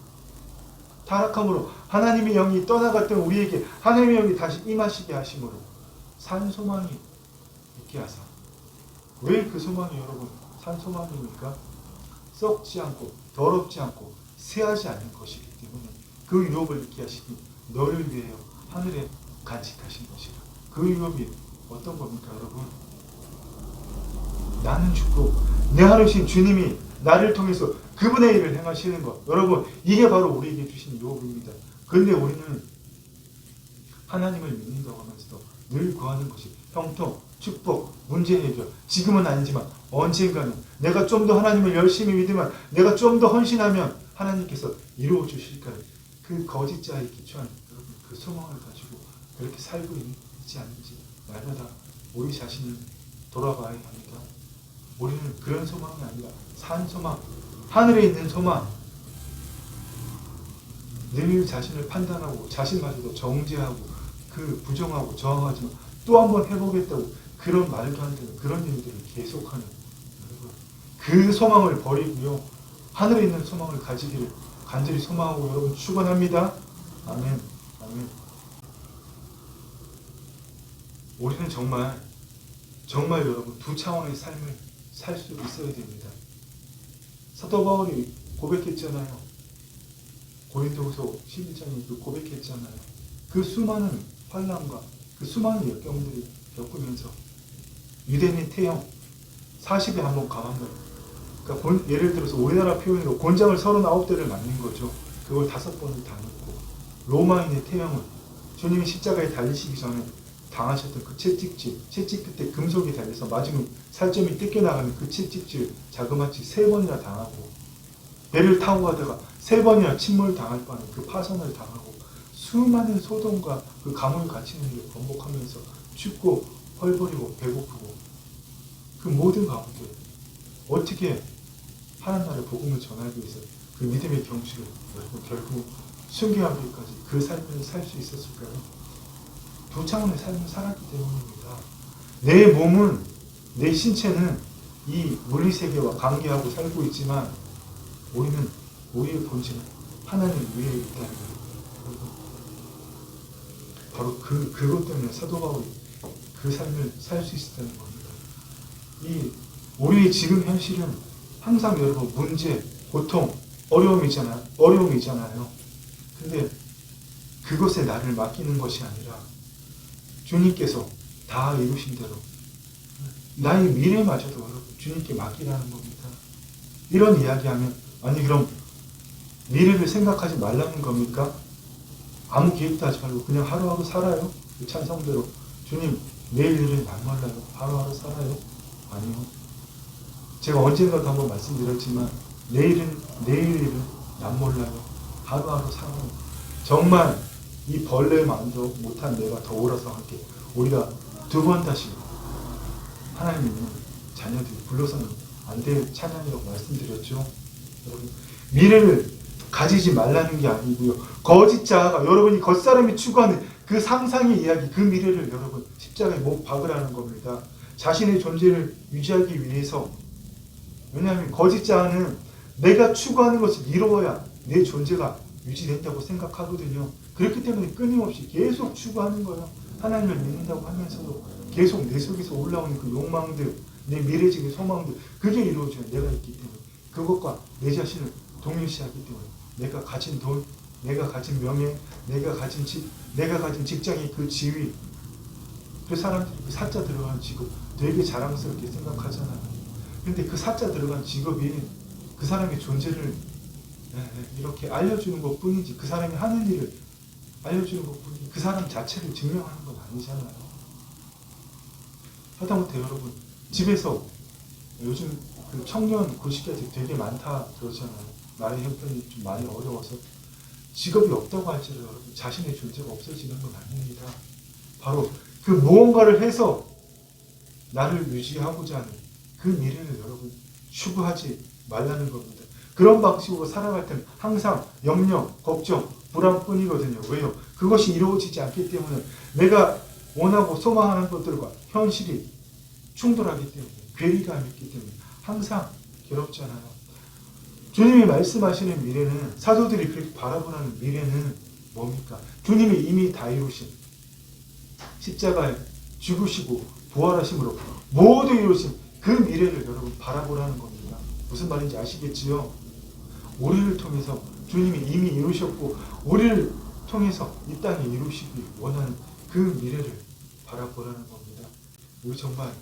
타락함으로 하나님의 영이 떠나갔던 우리에게 하나님의 영이 다시 임하시게 하심으로 산 소망이 있게 하사. 왜 그 소망이 여러분 산 소망입니까? 썩지 않고 더럽지 않고 쇠하지 않는 것이기 때문에 그 유업을 있게 하시니 너를 위하여 하늘에 간직하신 것이라. 그 유업이 어떤 겁니까 여러분? 나는 죽고 내 하루신 주님이 나를 통해서 그분의 일을 행하시는 것. 여러분 이게 바로 우리에게 주신 유업입니다. 그런데 우리는 하나님을 믿는다고 하면서도 늘 구하는 것이 형통, 축복, 문제 해결. 지금은 아니지만 언젠가는 내가 좀 더 하나님을 열심히 믿으면 내가 좀 더 헌신하면 하나님께서 이루어 주실까를 그 거짓자에 기초한 여러분 그 소망을 가지고 그렇게 살고 있지 않는지 날마다 우리 자신을 돌아봐야 합니다. 우리는 그런 소망이 아니라 산 소망, 하늘에 있는 소망. 늘 자신을 판단하고 자신마저도 정죄하고 그 부정하고 저항하지만 또 한 번 해보겠다고 그런 말도 안 되는 그런 일들을 계속하는 여러분, 그 소망을 버리고요. 하늘에 있는 소망을 가지기를 간절히 소망하고 여러분 축원합니다. 아멘. 아멘. 우리는 정말 여러분 두 차원의 삶을 살 수 있어야 됩니다. 사도 바울이 고백했잖아요. 고린도후서 11장에 그 고백했잖아요. 그 수많은 환난과 그 수많은 역경들이 겪으면서 유대인 태형 40에 한 번 감한 거예요. 그러니까 예를 들어서 우리나라 표현으로 곤장을 39대를 맞는 거죠. 그걸 5번을 다 넣고 로마인의 태형은 주님이 십자가에 달리시기 전에 당하셨던 그 채찍질 끝에 금속이 달려서 맞으면 살점이 뜯겨나가는 그 채찍질 자그마치 3번이나 당하고 배를 타고 가다가 3번이나 침몰당할 뻔한 그 파선을 당하고 수많은 소동과 그 감옥에 갇히는 일을 번복하면서 춥고 헐버리고 배고프고 그 모든 가운데 어떻게 하나님 나라의 복음을 전하기 위해서 그 믿음의 경주를 여러분 결국 순교하기까지 그 삶을 살 수 있었을까요? 두 차원의 삶을 살았기 때문입니다. 내 몸은, 내 신체는 이 물리세계와 관계하고 살고 있지만 우리는 우리의 본질은 하나님 위에 있다는 거예요. 바로 그것 때문에 사도 바울이 그 삶을 살 수 있었다는 겁니다. 우리의 지금 현실은 항상 여러분 문제, 고통, 어려움이잖아요. 근데 그것에 나를 맡기는 것이 아니라 주님께서 다 이루신 대로 나의 미래마저도 여러분 주님께 맡기라는 겁니다. 이런 이야기하면 아니 그럼 미래를 생각하지 말라는 겁니까? 아무 계획도 하지 말고 그냥 하루하루 살아요? 그 찬성대로 주님 내일 일은 안 몰라요. 하루하루 살아요? 아니요. 제가 언젠가도 한번 말씀드렸지만 내일 일은 안 몰라요. 하루하루 살아요. 정말 이 벌레 마음도 못한 내가 더 오라서 함께 우리가 2번 다시 하나님 있는 자녀들이 불러서는 안 될 찬양이라고 말씀드렸죠. 여러분 미래를 가지지 말라는 게 아니고요. 거짓 자아가 여러분이 겉사람이 추구하는 그 상상의 이야기 그 미래를 여러분 십자가에 못 박으라는 겁니다. 자신의 존재를 유지하기 위해서 왜냐하면 거짓 자아는 내가 추구하는 것을 이루어야 내 존재가 유지된다고 생각하거든요. 그렇기 때문에 끊임없이 계속 추구하는 거예요. 하나님을 믿는다고 하면서도 계속 내 속에서 올라오는 그 욕망들, 내 미래적인 소망들 그게 이루어져야 내가 있기 때문에 그것과 내 자신을 동일시하기 때문에 내가 가진 돈, 내가 가진 명예, 내가 가진 집, 내가 가진 직장의 그 지위 그 사람들이 그 사자 들어간 직업 되게 자랑스럽게 생각하잖아요. 근데 그 사자 들어간 직업이 그 사람의 존재를 이렇게 알려주는 것 뿐이지 그 사람이 하는 일을 알려주는 것 뿐이지 그 사람 자체를 증명하는 건 아니잖아요. 하다못해 여러분 집에서 요즘 그 청년 고시까지 되게 많다 그러잖아요. 나의 형편이 좀 많이 어려워서 직업이 없다고 할지라도 여러분 자신의 존재가 없어지는 건 아닙니다. 바로 그 무언가를 해서 나를 유지하고자 하는 그 미래를 여러분 추구하지 말라는 겁니다. 그런 방식으로 살아갈 때는 항상 염려, 걱정, 불안뿐이거든요. 왜요? 그것이 이루어지지 않기 때문에 내가 원하고 소망하는 것들과 현실이 충돌하기 때문에 괴리감이 있기 때문에 항상 괴롭잖아요. 주님이 말씀하시는 미래는 사도들이 그렇게 바라보는 미래는 뭡니까? 주님이 이미 다 이루신 십자가에 죽으시고 부활하심으로 모두 이루신 그 미래를 여러분 바라보라는 겁니다. 무슨 말인지 아시겠지요? 우리를 통해서 주님이 이미 이루셨고 우리를 통해서 이 땅에 이루시기 원하는 그 미래를 바라보라는 겁니다. 우리 정말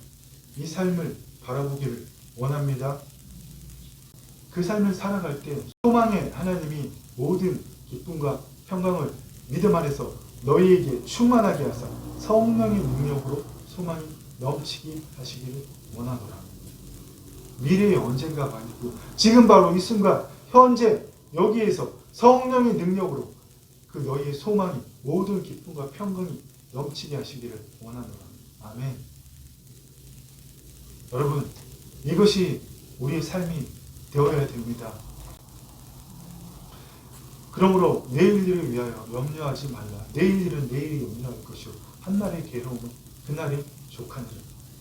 이 삶을 바라보기를 원합니다. 그 삶을 살아갈 때 소망의 하나님이 모든 기쁨과 평강을 믿음 안에서 너희에게 충만하게 하사 성령의 능력으로 소망이 넘치게 하시기를 원하노라. 미래의 언젠가가 아니고 지금 바로 이 순간 현재 여기에서 성령의 능력으로 그 너희의 소망이 모든 기쁨과 평강이 넘치게 하시기를 원하노라. 아멘. 여러분 이것이 우리의 삶이 되어야 됩니다. 그러므로 내일 일을 위하여 염려하지 말라. 내일 일은 내일이 염려할 것이요 한날의 괴로움은 그날이 족하니라.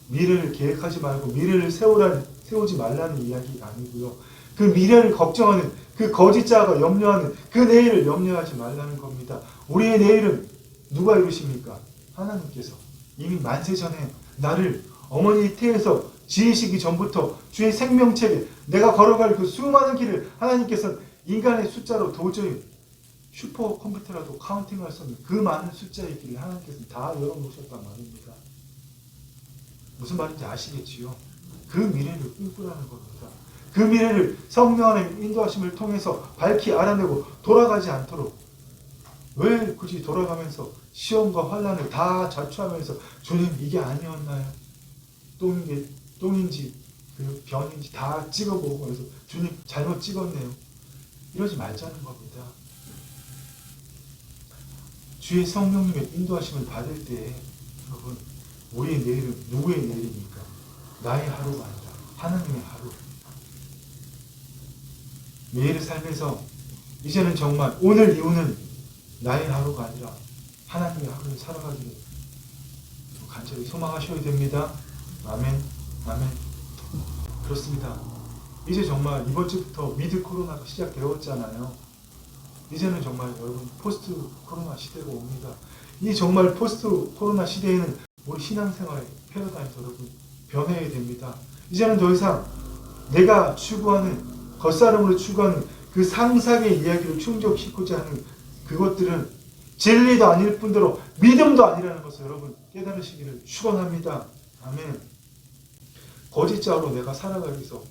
미래를 계획하지 말고 미래를 세우지 말라는 이야기가 아니고요. 그 미래를 걱정하는 그 거짓자가 염려하는 그 내일을 염려하지 말라는 겁니다. 우리의 내일은 누가 이루십니까? 하나님께서 이미 만세 전에 나를 어머니 태에서 지으시기 전부터 주의 생명책에 내가 걸어갈 그 수많은 길을 하나님께서 인간의 숫자로 도저히 슈퍼컴퓨터라도 카운팅할 수 없는 그 많은 숫자의 길을 하나님께서 다 열어놓으셨단 말입니다. 무슨 말인지 아시겠지요? 그 미래를 꿈꾸라는 겁니다. 그 미래를 성령 하나님 인도하심을 통해서 밝히 알아내고 돌아가지 않도록 왜 굳이 돌아가면서 시험과 환난을 다 자초하면서 주님 이게 아니었나요? 똥인지 그 변인지 다 찍어보고 해서 주님 잘못 찍었네요. 이러지 말자는 겁니다. 주의 성령님의 인도하심을 받을 때 여러분 우리의 내일은 누구의 내일입니까? 나의 하루가 아니라 하나님의 하루. 매일 삶에서 이제는 정말 오늘 이후는 나의 하루가 아니라 하나님의 하루를 살아가기를 간절히 소망하셔야 됩니다. 아멘. 아멘. 그렇습니다. 이제 정말 이번 주부터 미드 코로나가 시작되었잖아요. 이제는 정말 여러분 포스트 코로나 시대가 옵니다. 이 정말 포스트 코로나 시대에는 우리 신앙생활의 패러다임이 여러분 변해야 됩니다. 이제는 더 이상 내가 추구하는 겉사람으로 추구하는 그 상상의 이야기를 충족시키고자 하는 그것들은 진리도 아닐 뿐더러 믿음도 아니라는 것을 여러분 깨달으시기를 축원합니다. 아멘. 거짓자로 내가 살아가기 위해서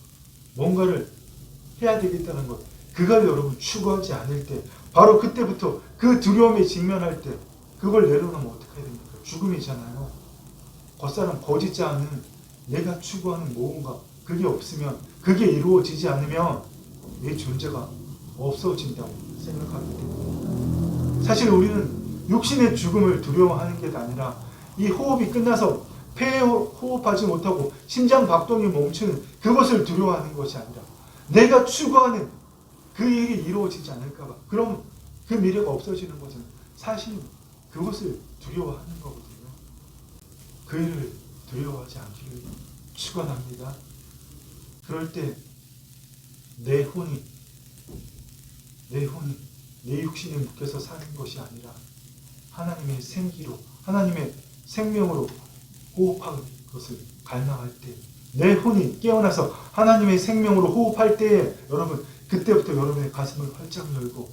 뭔가를 해야 되겠다는 것, 그걸 여러분 추구하지 않을 때 바로 그때부터 그 두려움에 직면할 때 그걸 내려놓으면 어떻게 해야 됩니까? 죽음이잖아요. 겉사람 거짓자는 내가 추구하는 무언가 그게 없으면 그게 이루어지지 않으면 내 존재가 없어진다고 생각하기 때문에 사실 우리는 육신의 죽음을 두려워하는 게 아니라 이 호흡이 끝나서 폐에 호흡하지 못하고 심장 박동이 멈추는 그것을 두려워하는 것이 아니라 내가 추구하는 그 일이 이루어지지 않을까 봐 그럼 그 미래가 없어지는 것은 사실 그것을 두려워하는 거거든요. 그 일을 두려워하지 않기를 축원합니다. 그럴 때 내 혼이 내 육신에 묶여서 사는 것이 아니라 하나님의 생기로 하나님의 생명으로 호흡하는 것을 갈망할 때 내 혼이 깨어나서 하나님의 생명으로 호흡할 때에 여러분 그때부터 여러분의 가슴을 활짝 열고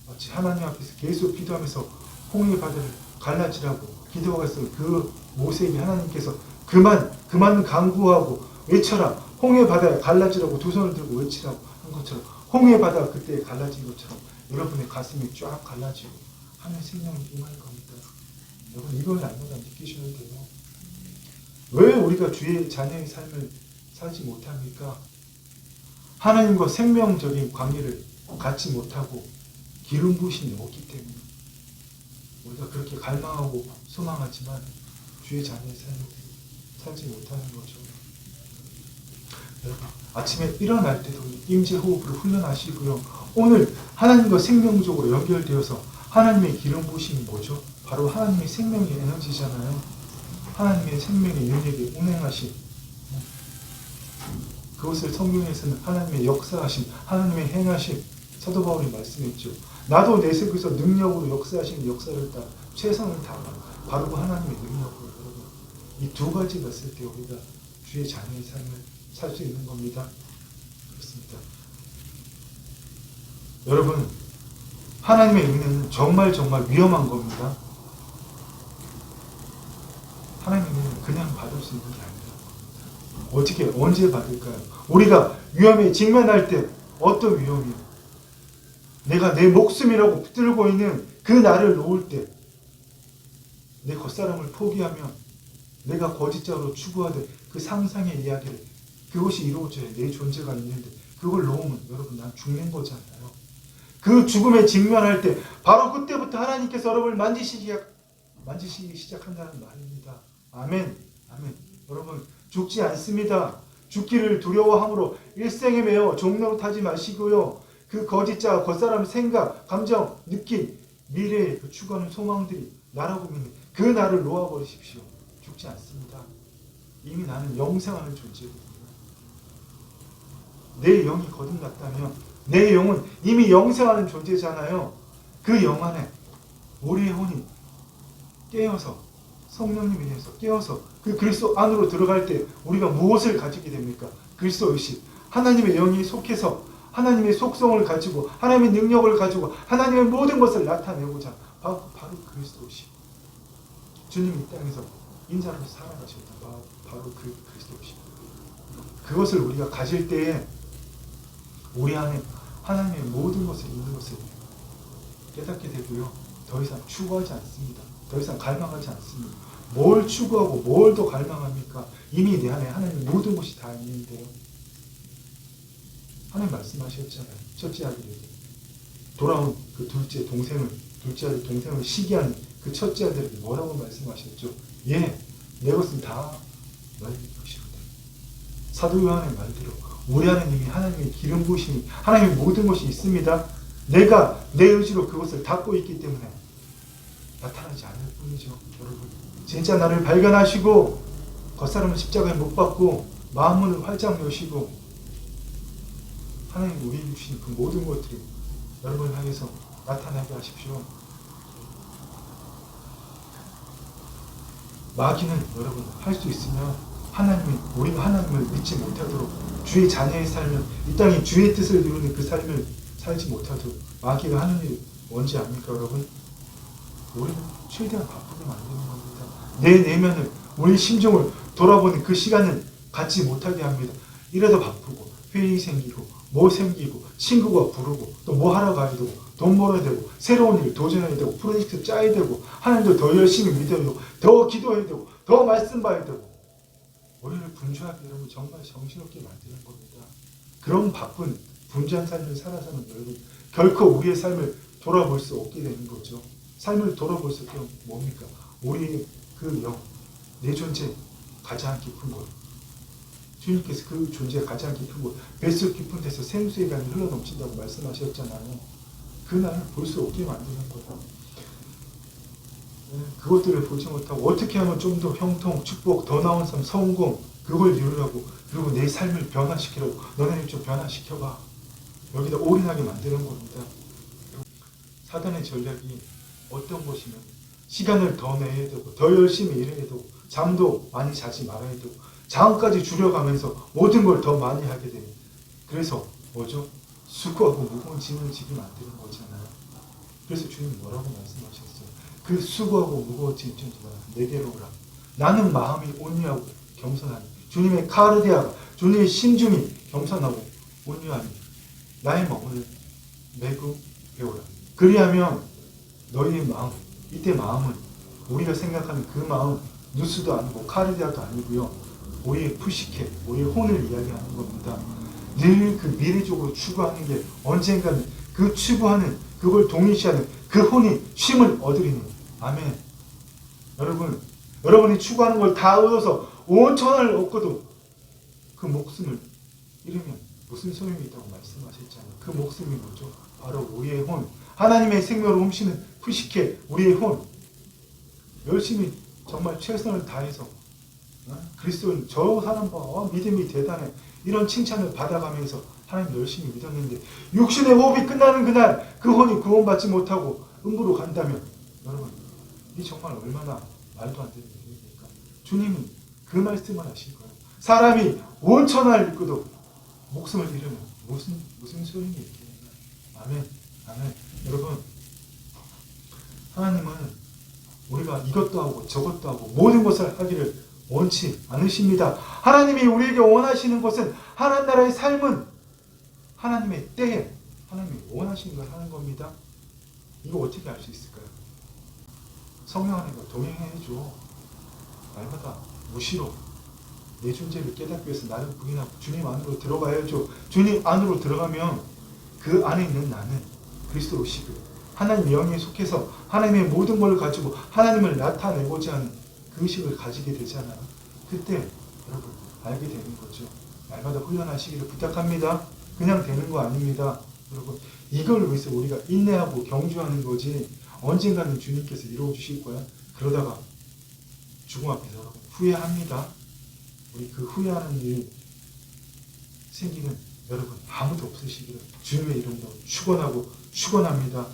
마치 하나님 앞에서 계속 기도하면서 홍해 바다를 갈라지라고 기도하였을 그 모세에게 하나님께서 그만 강구하고 외쳐라 홍해 바다에 갈라지라고 두 손을 들고 외치라고 한 것처럼 홍해 바다가 그때 갈라진 것처럼 여러분의 가슴이 쫙 갈라지고 하나님의 생명이 임하는 겁니다. 여러분 이걸 날마다 느끼셔야 돼요. 왜 우리가 주의 자녀의 삶을 살지 못합니까? 하나님과 생명적인 관계를 갖지 못하고 기름 부으심이 없기 때문에 우리가 그렇게 갈망하고 소망하지만 주의 자녀의 삶을 살지 못하는 거죠. 여러분 아침에 일어날 때도 임재호흡으로 훈련하시고요. 오늘 하나님과 생명적으로 연결되어서 하나님의 기름 부으심이 뭐죠? 바로 하나님의 생명의 에너지잖아요. 하나님의 생명의 능력에 운행하심. 그것을 성경에서는 하나님의 역사하심, 하나님의 행하심, 사도 바울이 말씀했죠. 나도 내 속에서 능력으로 역사하시는 역사를 따라 최선을 다하라. 바로 그 하나님의 능력으로 여러분 이 두 가지가 있을 때 우리가 주의 자녀의 삶을 살 수 있는 겁니다. 그렇습니다. 여러분 하나님의 은혜는 정말 위험한 겁니다. 하나님의 은혜는 그냥 받을 수 있는 게 아니라 어떻게 언제 받을까요? 우리가 위험에 직면할 때 어떤 위험이요? 내가 내 목숨이라고 붙들고 있는 그 나를 놓을 때 내 겉사람을 포기하면 내가 거짓자로 추구하던 그 상상의 이야기를 그것이 이루어져야 내 존재가 있는데 그걸 놓으면 여러분 난 죽는 거잖아요. 그 죽음에 직면할 때 바로 그때부터 하나님께서 여러분을 만지시기 시작한다는 말입니다. 아멘. 아멘. 여러분 죽지 않습니다. 죽기를 두려워함으로 일생에 매여 종노릇하지 마시고요. 그 거짓자 겉사람 생각, 감정, 느낌, 미래의 그 추구하는 소망들이 나라고 믿는 그 나를 놓아버리십시오. 죽지 않습니다. 이미 나는 영생하는 존재거든요. 내 영이 거듭났다면 내 영은 이미 영생하는 존재잖아요. 그 영 안에 우리의 혼이 깨어서 성령님에 의해서 깨어서 그 그리스도 안으로 들어갈 때 우리가 무엇을 가지게 됩니까? 그리스도 의식. 하나님의 영이 속해서 하나님의 속성을 가지고 하나님의 능력을 가지고 하나님의 모든 것을 나타내고자 바로 그리스도 의식. 주님이 이 땅에서 인자로 살아가셨다. 바로 그 그리스도 의식. 그것을 우리가 가질 때에 우리 안에 하나님의 모든 것을 있는 것을 깨닫게 되고요. 더 이상 추구하지 않습니다. 더 이상 갈망하지 않습니다. 뭘 추구하고 뭘 더 갈망합니까? 이미 내 안에 하나님의 모든 것이 다 있는데요. 하나님 말씀하셨잖아요. 첫째 아들에게 돌아온 그 둘째 아들 동생을 시기하는 그 첫째 아들에게 뭐라고 말씀하셨죠? 예, 내 것은 다 너의 것이거든. 사도 요한의 말대로 우리 안에 이미 하나님의 기름 부으심이 하나님의 모든 것이 있습니다. 내가 내 의지로 그것을 닫고 있기 때문에 나타나지 않을 뿐이죠. 여러분, 진짜 나를 발견하시고 겉사람은 십자가에 못 박고 마음문을 활짝 여시고 하나님 우리에게 주신 그 모든 것들이 여러분을 향해서 나타나게 하십시오. 마귀는 여러분 할 수 있으면 우리가 하나님을 믿지 못하도록 주의 자녀의 삶을 이 땅에 주의 뜻을 이루는 그 삶을 살지 못하도록 마귀가 하는 일이 뭔지 압니까 여러분? 우리는 최대한 바쁘게 만드는 겁니다. 내 내면을 우리 심정을 돌아보는 그 시간을 갖지 못하게 합니다. 이래도 바쁘고 회의 생기고 뭐 생기고 친구가 부르고 또 뭐 하러 가야 되고 돈 벌어야 되고 새로운 일 도전해야 되고 프로젝트 짜야 되고 하나님도 더 열심히 믿어야 되고 더 기도해야 되고 더 말씀 봐야 되고 우리를 분주하게 여러분 정말 정신없게 만드는 겁니다. 그런 바쁜 분주한 삶을 살아서는 여러분 결코 우리의 삶을 돌아볼 수 없게 되는 거죠. 삶을 돌아볼 수 없게 뭡니까? 우리의 그 영, 내 존재 가장 깊은 곳. 주님께서 그 존재 가장 깊은 곳, 뱃속 깊은 데서 생수의 강이 흘러넘친다고 말씀하셨잖아요. 그 날을 볼 수 없게 만드는 거다. 그것들을 보지 못하고 어떻게 하면 좀 더 형통, 축복, 더 나은 삶, 성공 그걸 이루려고 그리고 내 삶을 변화시키려고 너네를 좀 변화시켜봐. 여기다 올인하게 만드는 겁니다. 사단의 전략이 어떤 것이면 시간을 더 내야 되고 더 열심히 일해야 되고 잠도 많이 자지 말아야 되고 장까지 줄여가면서 모든 걸 더 많이 하게 돼요. 그래서 뭐죠? 수고하고 무거운 짐을 지게 만드는 거잖아요. 그래서 주님 뭐라고 말씀하셨어요? 그 수고하고 무거운 짐 좀 내게로 오라. 나는 마음이 온유하고 겸손하니 주님의 카르디아가 주님의 심중이 겸손하고 온유하니 나의 마음을 메고 배우라. 그리하면 너희의 마음, 이때 마음은 우리가 생각하는 그 마음 누스도 아니고 카르디아도 아니고요. 우리의 푸시케, 우리의 혼을 이야기하는 겁니다. 늘 그 미래적으로 추구하는 게 언젠가는 그 추구하는 그걸 동일시하는 그 혼이 쉼을 얻으리니 아멘. 여러분이 추구하는 걸 다 얻어서 온천을 얻고도 그 목숨을 잃으면 무슨 소용이 있다고 말씀하셨잖아요. 그 목숨이 뭐죠? 바로 우리의 혼, 하나님의 생명을 훔치는 푸시케, 우리의 혼. 열심히 정말 최선을 다해서 그리스도는 저 사람 봐 믿음이 대단해 이런 칭찬을 받아가면서 하나님 열심히 믿었는데 육신의 호흡이 끝나는 그날 그 혼이 구원받지 못하고 음부로 간다면 여러분 이 정말 얼마나 말도 안 되는 일입니까? 주님은 그 말씀을 하신 거예요. 사람이 온천을 잃고도 목숨을 잃으면 무슨 소용이 있겠느냐. 아멘. 아멘. 여러분 하나님은 우리가 이것도 하고 저것도 하고 모든 것을 하기를 원치 않으십니다. 하나님이 우리에게 원하시는 것은 하나님 나라의 삶은 하나님의 때에 하나님이 원하시는 걸 하는 겁니다. 이거 어떻게 알 수 있을까요? 성령 안에가 동행해줘. 날마다 무시로 내 존재를 깨닫기 위해서 나를 부인하고 주님 안으로 들어가야죠. 주님 안으로 들어가면 그 안에 있는 나는 그리스도 의식을 하나님 영에 속해서 하나님의 모든 걸 가지고 하나님을 나타내고자 하는 그 의식을 가지게 되잖아요. 그때 여러분 알게 되는 거죠. 날마다 훈련하시기를 부탁합니다. 그냥 되는 거 아닙니다. 여러분, 이걸 위해서 우리가 인내하고 경주하는 거지 언젠가는 주님께서 이루어주실 거야. 그러다가 죽음 앞에서 여러분 후회합니다. 우리 그 후회하는 일 생기는 여러분 아무도 없으시기를 주님의 이름으로 축원합니다.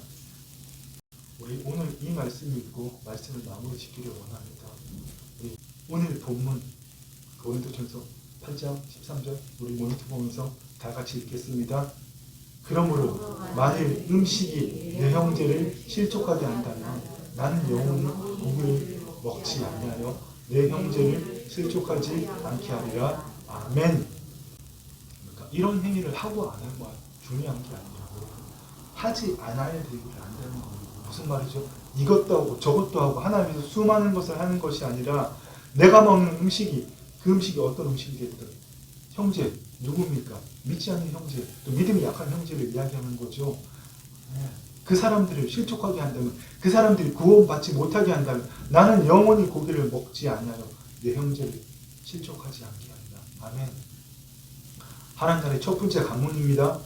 우리 오늘 이 말씀 읽고 말씀을 마무리 짓기를 원합니다. 우리 오늘 본문 고린도전서 8장 13절 우리 모니터 보면서 다 같이 읽겠습니다. 그러므로 만일 음식이 내 형제를 실족하게 한다면 나는 영원히 고기를 먹지 아니하여 내 형제를 실족하지 않게 하리라. 아멘. 그러니까 이런 행위를 하고 안 하고가 중요한 게 아니라 하지 않아야 되기를 안다는 겁니다. 무슨 말이죠? 이것도 하고 저것도 하고 하나님께서 수많은 것을 하는 것이 아니라 내가 먹는 음식이 그 음식이 어떤 음식이 됐든 형제 누굽니까? 믿지 않는 형제 또 믿음이 약한 형제를 이야기하는 거죠. 그 사람들을 실족하게 한다면 그 사람들이 구원받지 못하게 한다면 나는 영원히 고기를 먹지 아니하여 내 형제를 실족하지 않게 합니다. 아멘. 하나님의 첫 번째 강문입니다.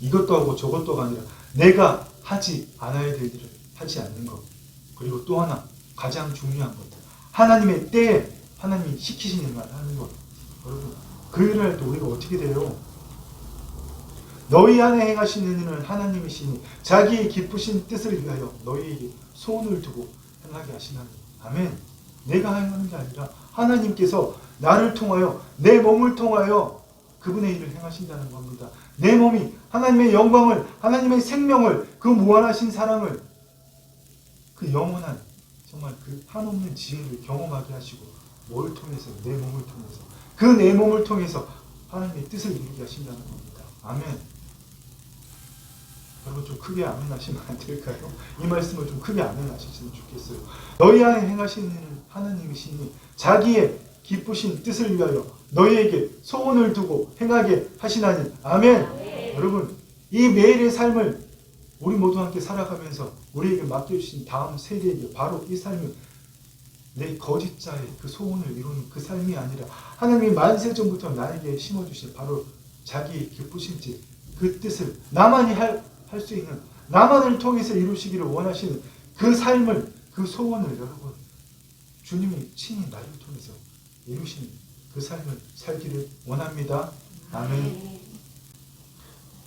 이것도 하고 저것도 아니라 내가 하지 않아야 될 일을 하지 않는 것. 그리고 또 하나 가장 중요한 것. 하나님의 때에 하나님이 시키신 일만 하는 것. 여러분 그 일을 할 때 우리가 어떻게 돼요? 너희 안에 행하시는 일은 하나님이시니 자기의 기쁘신 뜻을 위하여 너희에게 소원을 두고 행하게 하시나니. 아멘. 내가 행하는 게 아니라 하나님께서 나를 통하여 내 몸을 통하여 그분의 일을 행하신다는 겁니다. 내 몸이 하나님의 영광을 하나님의 생명을 그 무한하신 사랑을 그 영원한 정말 그 한없는 지혜를 경험하게 하시고 뭘 통해서 내 몸을 통해서 그 내 몸을 통해서 하나님의 뜻을 이루게 하신다는 겁니다. 아멘. 여러분 좀 크게 아멘 하시면 안 될까요? 이 말씀을 좀 크게 아멘 하셨으면 좋겠어요. 너희 안에 행하시는 일은 하나님이시니 자기의 기쁘신 뜻을 위하여 너희에게 소원을 두고 행하게 하시나니. 아멘. 여러분 이 매일의 삶을 우리 모두 함께 살아가면서 우리에게 맡겨주신 다음 세대에게 바로 이 삶을 내 거짓자의 그 소원을 이루는 그 삶이 아니라 하나님이 만세 전부터 나에게 심어주신 바로 자기의 기쁘신 그 뜻을 나만이 할 수 있는 나만을 통해서 이루시기를 원하시는 그 삶을 그 소원을 여러분 주님이 친히 나를 통해서 이루시는 그 삶을 살기를 원합니다. 아멘.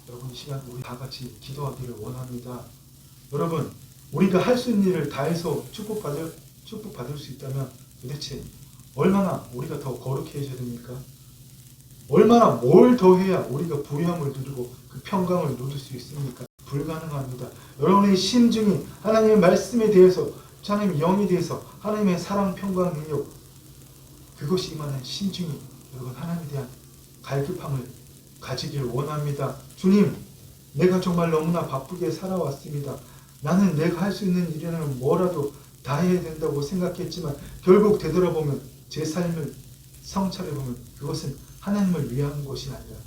여러분 이 시간 우리 다 같이 기도하기를 원합니다. 여러분 우리가 할 수 있는 일을 다해서 축복받을 수 있다면 도대체 얼마나 우리가 더 거룩해져야 됩니까? 얼마나 뭘 더 해야 우리가 부유함을 누리고 그 평강을 누릴 수 있습니까? 불가능합니다. 여러분의 심중이 하나님의 말씀에 대해서 하나님의 영에 대해서 하나님의 사랑, 평강, 능력 그것이 임하는 심중이 여러분 하나님에 대한 갈급함을 가지길 원합니다. 주님, 내가 정말 너무나 바쁘게 살아왔습니다. 나는 내가 할 수 있는 일에는 뭐라도 다 해야 된다고 생각했지만 결국 되돌아보면 제 삶을 성찰해보면 그것은 하나님을 위한 것이 아니라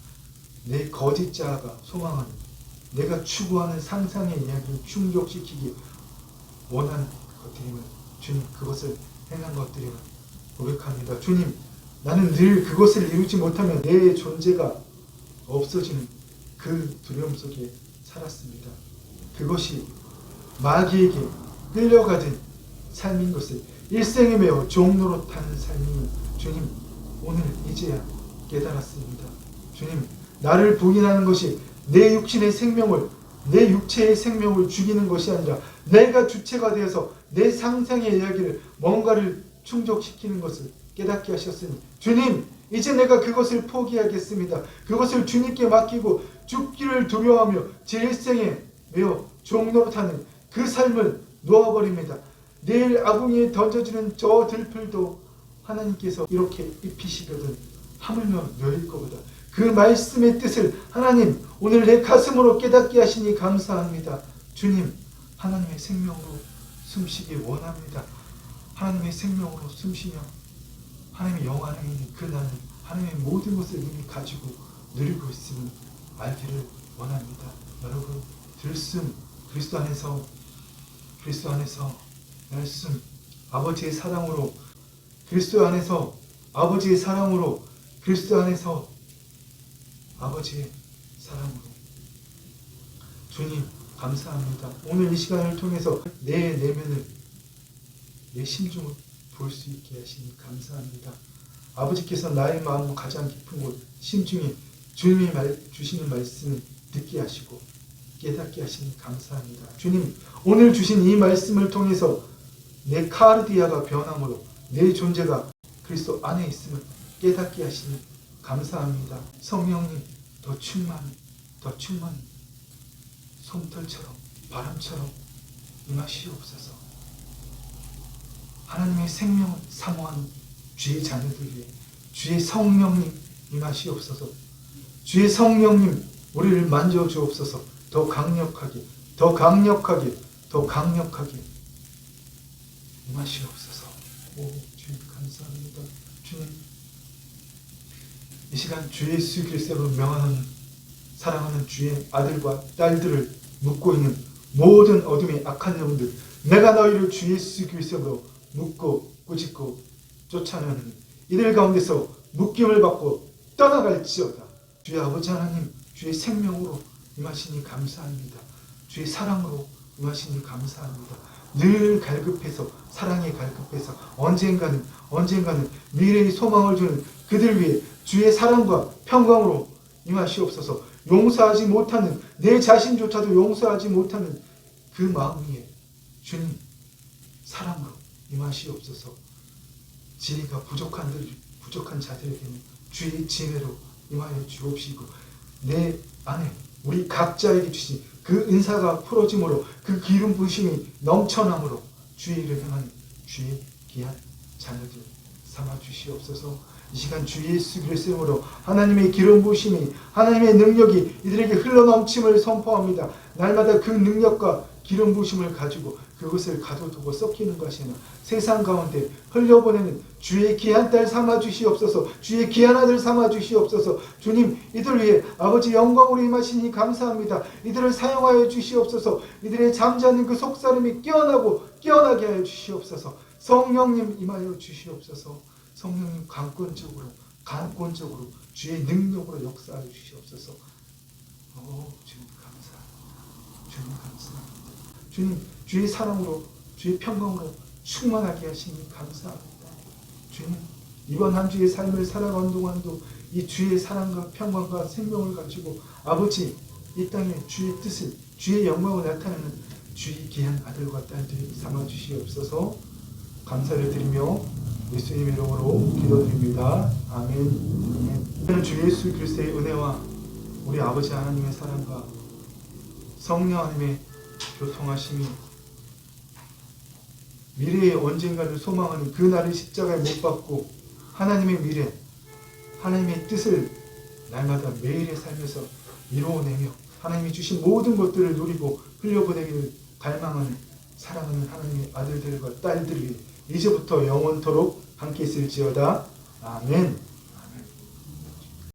내 거짓자가 소망하는 내가 추구하는 상상의 이야기를 충족시키기 원하는 것들이면 주님 그것을 행한 것들이면 고백합니다. 주님 나는 늘 그것을 이루지 못하면 내 존재가 없어지는 그 두려움 속에 살았습니다. 그것이 마귀에게 끌려가던 삶인 것을 일생에 매어 종로로 타는 삶임을 주님 오늘 이제야 깨달았습니다. 주님 나를 부인하는 것이 내 육신의 생명을 내 육체의 생명을 죽이는 것이 아니라 내가 주체가 되어서 내 상상의 이야기를 뭔가를 충족시키는 것을 깨닫게 하셨으니 주님 이제 내가 그것을 포기하겠습니다. 그것을 주님께 맡기고 죽기를 두려워하며 제 일생에 매어 종노릇하는 그 삶을 놓아버립니다. 내일 아궁이에 던져지는 저 들풀도 하나님께서 이렇게 입히시거든 하물며 너일 것보다 그 말씀의 뜻을 하나님 오늘 내 가슴으로 깨닫게 하시니 감사합니다. 주님 하나님의 생명으로 숨쉬길 원합니다. 하나님의 생명으로 숨쉬며 하나님의 영원 안에 있는 그 나는 하나님의 모든 것을 이미 가지고 누리고 있음을 알기를 원합니다. 여러분 들숨 그리스도 안에서 말씀 아버지의 사랑으로 그리스도 안에서 아버지의 사랑으로 그리스도 안에서 아버지의 사랑으로. 주님 감사합니다. 오늘 이 시간을 통해서 내 내면을, 내 심중을 볼 수 있게 하시니 감사합니다. 아버지께서 나의 마음 가장 깊은 곳 심중에 주님이 주시는 말씀을 듣게 하시고 깨닫게 하시니 감사합니다. 주님 오늘 주신 이 말씀을 통해서 내 카르디아가 변함으로 내 존재가 그리스도 안에 있음을 깨닫게 하시니 감사합니다. 성령님 더 충만히 솜털처럼 바람처럼 임하시옵소서. 하나님의 생명을 사모하는 주의 자녀들 위해 주의 성령님 임하시옵소서. 주의 성령님 우리를 만져주옵소서. 더 강력하게 임하시옵소서. 오 주님 감사합니다. 주님 이 시간 주 예수 그리스도로 명하는 사랑하는 주의 아들과 딸들을 묶고 있는 모든 어둠의 악한 영들, 내가 너희를 주 예수 그리스도로 묶고 꾸짖고 쫓아내는 이들 가운데서 묶임을 받고 떠나갈지어다. 주의 아버지 하나님 주의 생명으로 임하시니 감사합니다. 주의 사랑으로 임하시니 감사합니다. 늘 갈급해서 사랑에 갈급해서 언젠가는 미래의 소망을 주는 그들 위해 주의 사랑과 평강으로 임하시옵소서. 용서하지 못하는 내 자신조차도 용서하지 못하는 그 마음 위에 주님 사랑으로 임하시옵소서. 지혜가 부족한 자들에게는 주의 지혜로 임하여 주옵시고 내 안에 우리 각자에게 주신 그 은사가 풀어짐으로 그 기름 부으심이 넘쳐남으로 주의를 향한 주의 귀한 자녀들 삼아 주시옵소서. 이 시간 주 예수 그리스도로 하나님의 기름 부으심이 하나님의 능력이 이들에게 흘러넘침을 선포합니다. 날마다 그 능력과 기름 부으심을 가지고 그것을 가둬두고 썩히는 것이 아니라 세상 가운데 흘려보내는 주의 귀한 딸 삼아 주시옵소서. 주의 귀한 아들 삼아 주시옵소서. 주님 이들 위해 아버지 영광으로 임하시니 감사합니다. 이들을 사용하여 주시옵소서. 이들의 잠자는 그 속사람이 깨어나게 하여 주시옵소서. 성령님 임하여 주시옵소서. 성령님 강권적으로 주의 능력으로 역사하여 주시옵소서. 주님 감사합니다. 주님 주의 사랑으로 주의 평강으로 충만하게 하시니 감사합니다. 주님 이번 한 주의 삶을 살아가는 동안도 이 주의 사랑과 평강과 생명을 가지고 아버지 이 땅에 주의 뜻을 주의 영광을 나타내는 주의 귀한 아들과 딸들이 삼아 주시옵소서. 감사를 드리며 예수님 이름으로 기도드립니다. 아멘. 주 예수 그리스도의 은혜와 우리 아버지 하나님의 사랑과 성령 하나님의 교통하심이 미래의 언젠가를 소망하는 그 날을 십자가에 못 박고 하나님의 미래, 하나님의 뜻을 날마다 매일의 삶에서 이루어내며 하나님이 주신 모든 것들을 누리고 흘려보내기를 갈망하는 사랑하는 하나님의 아들들과 딸들이 이제부터 영원토록 함께 있을지어다. 아멘.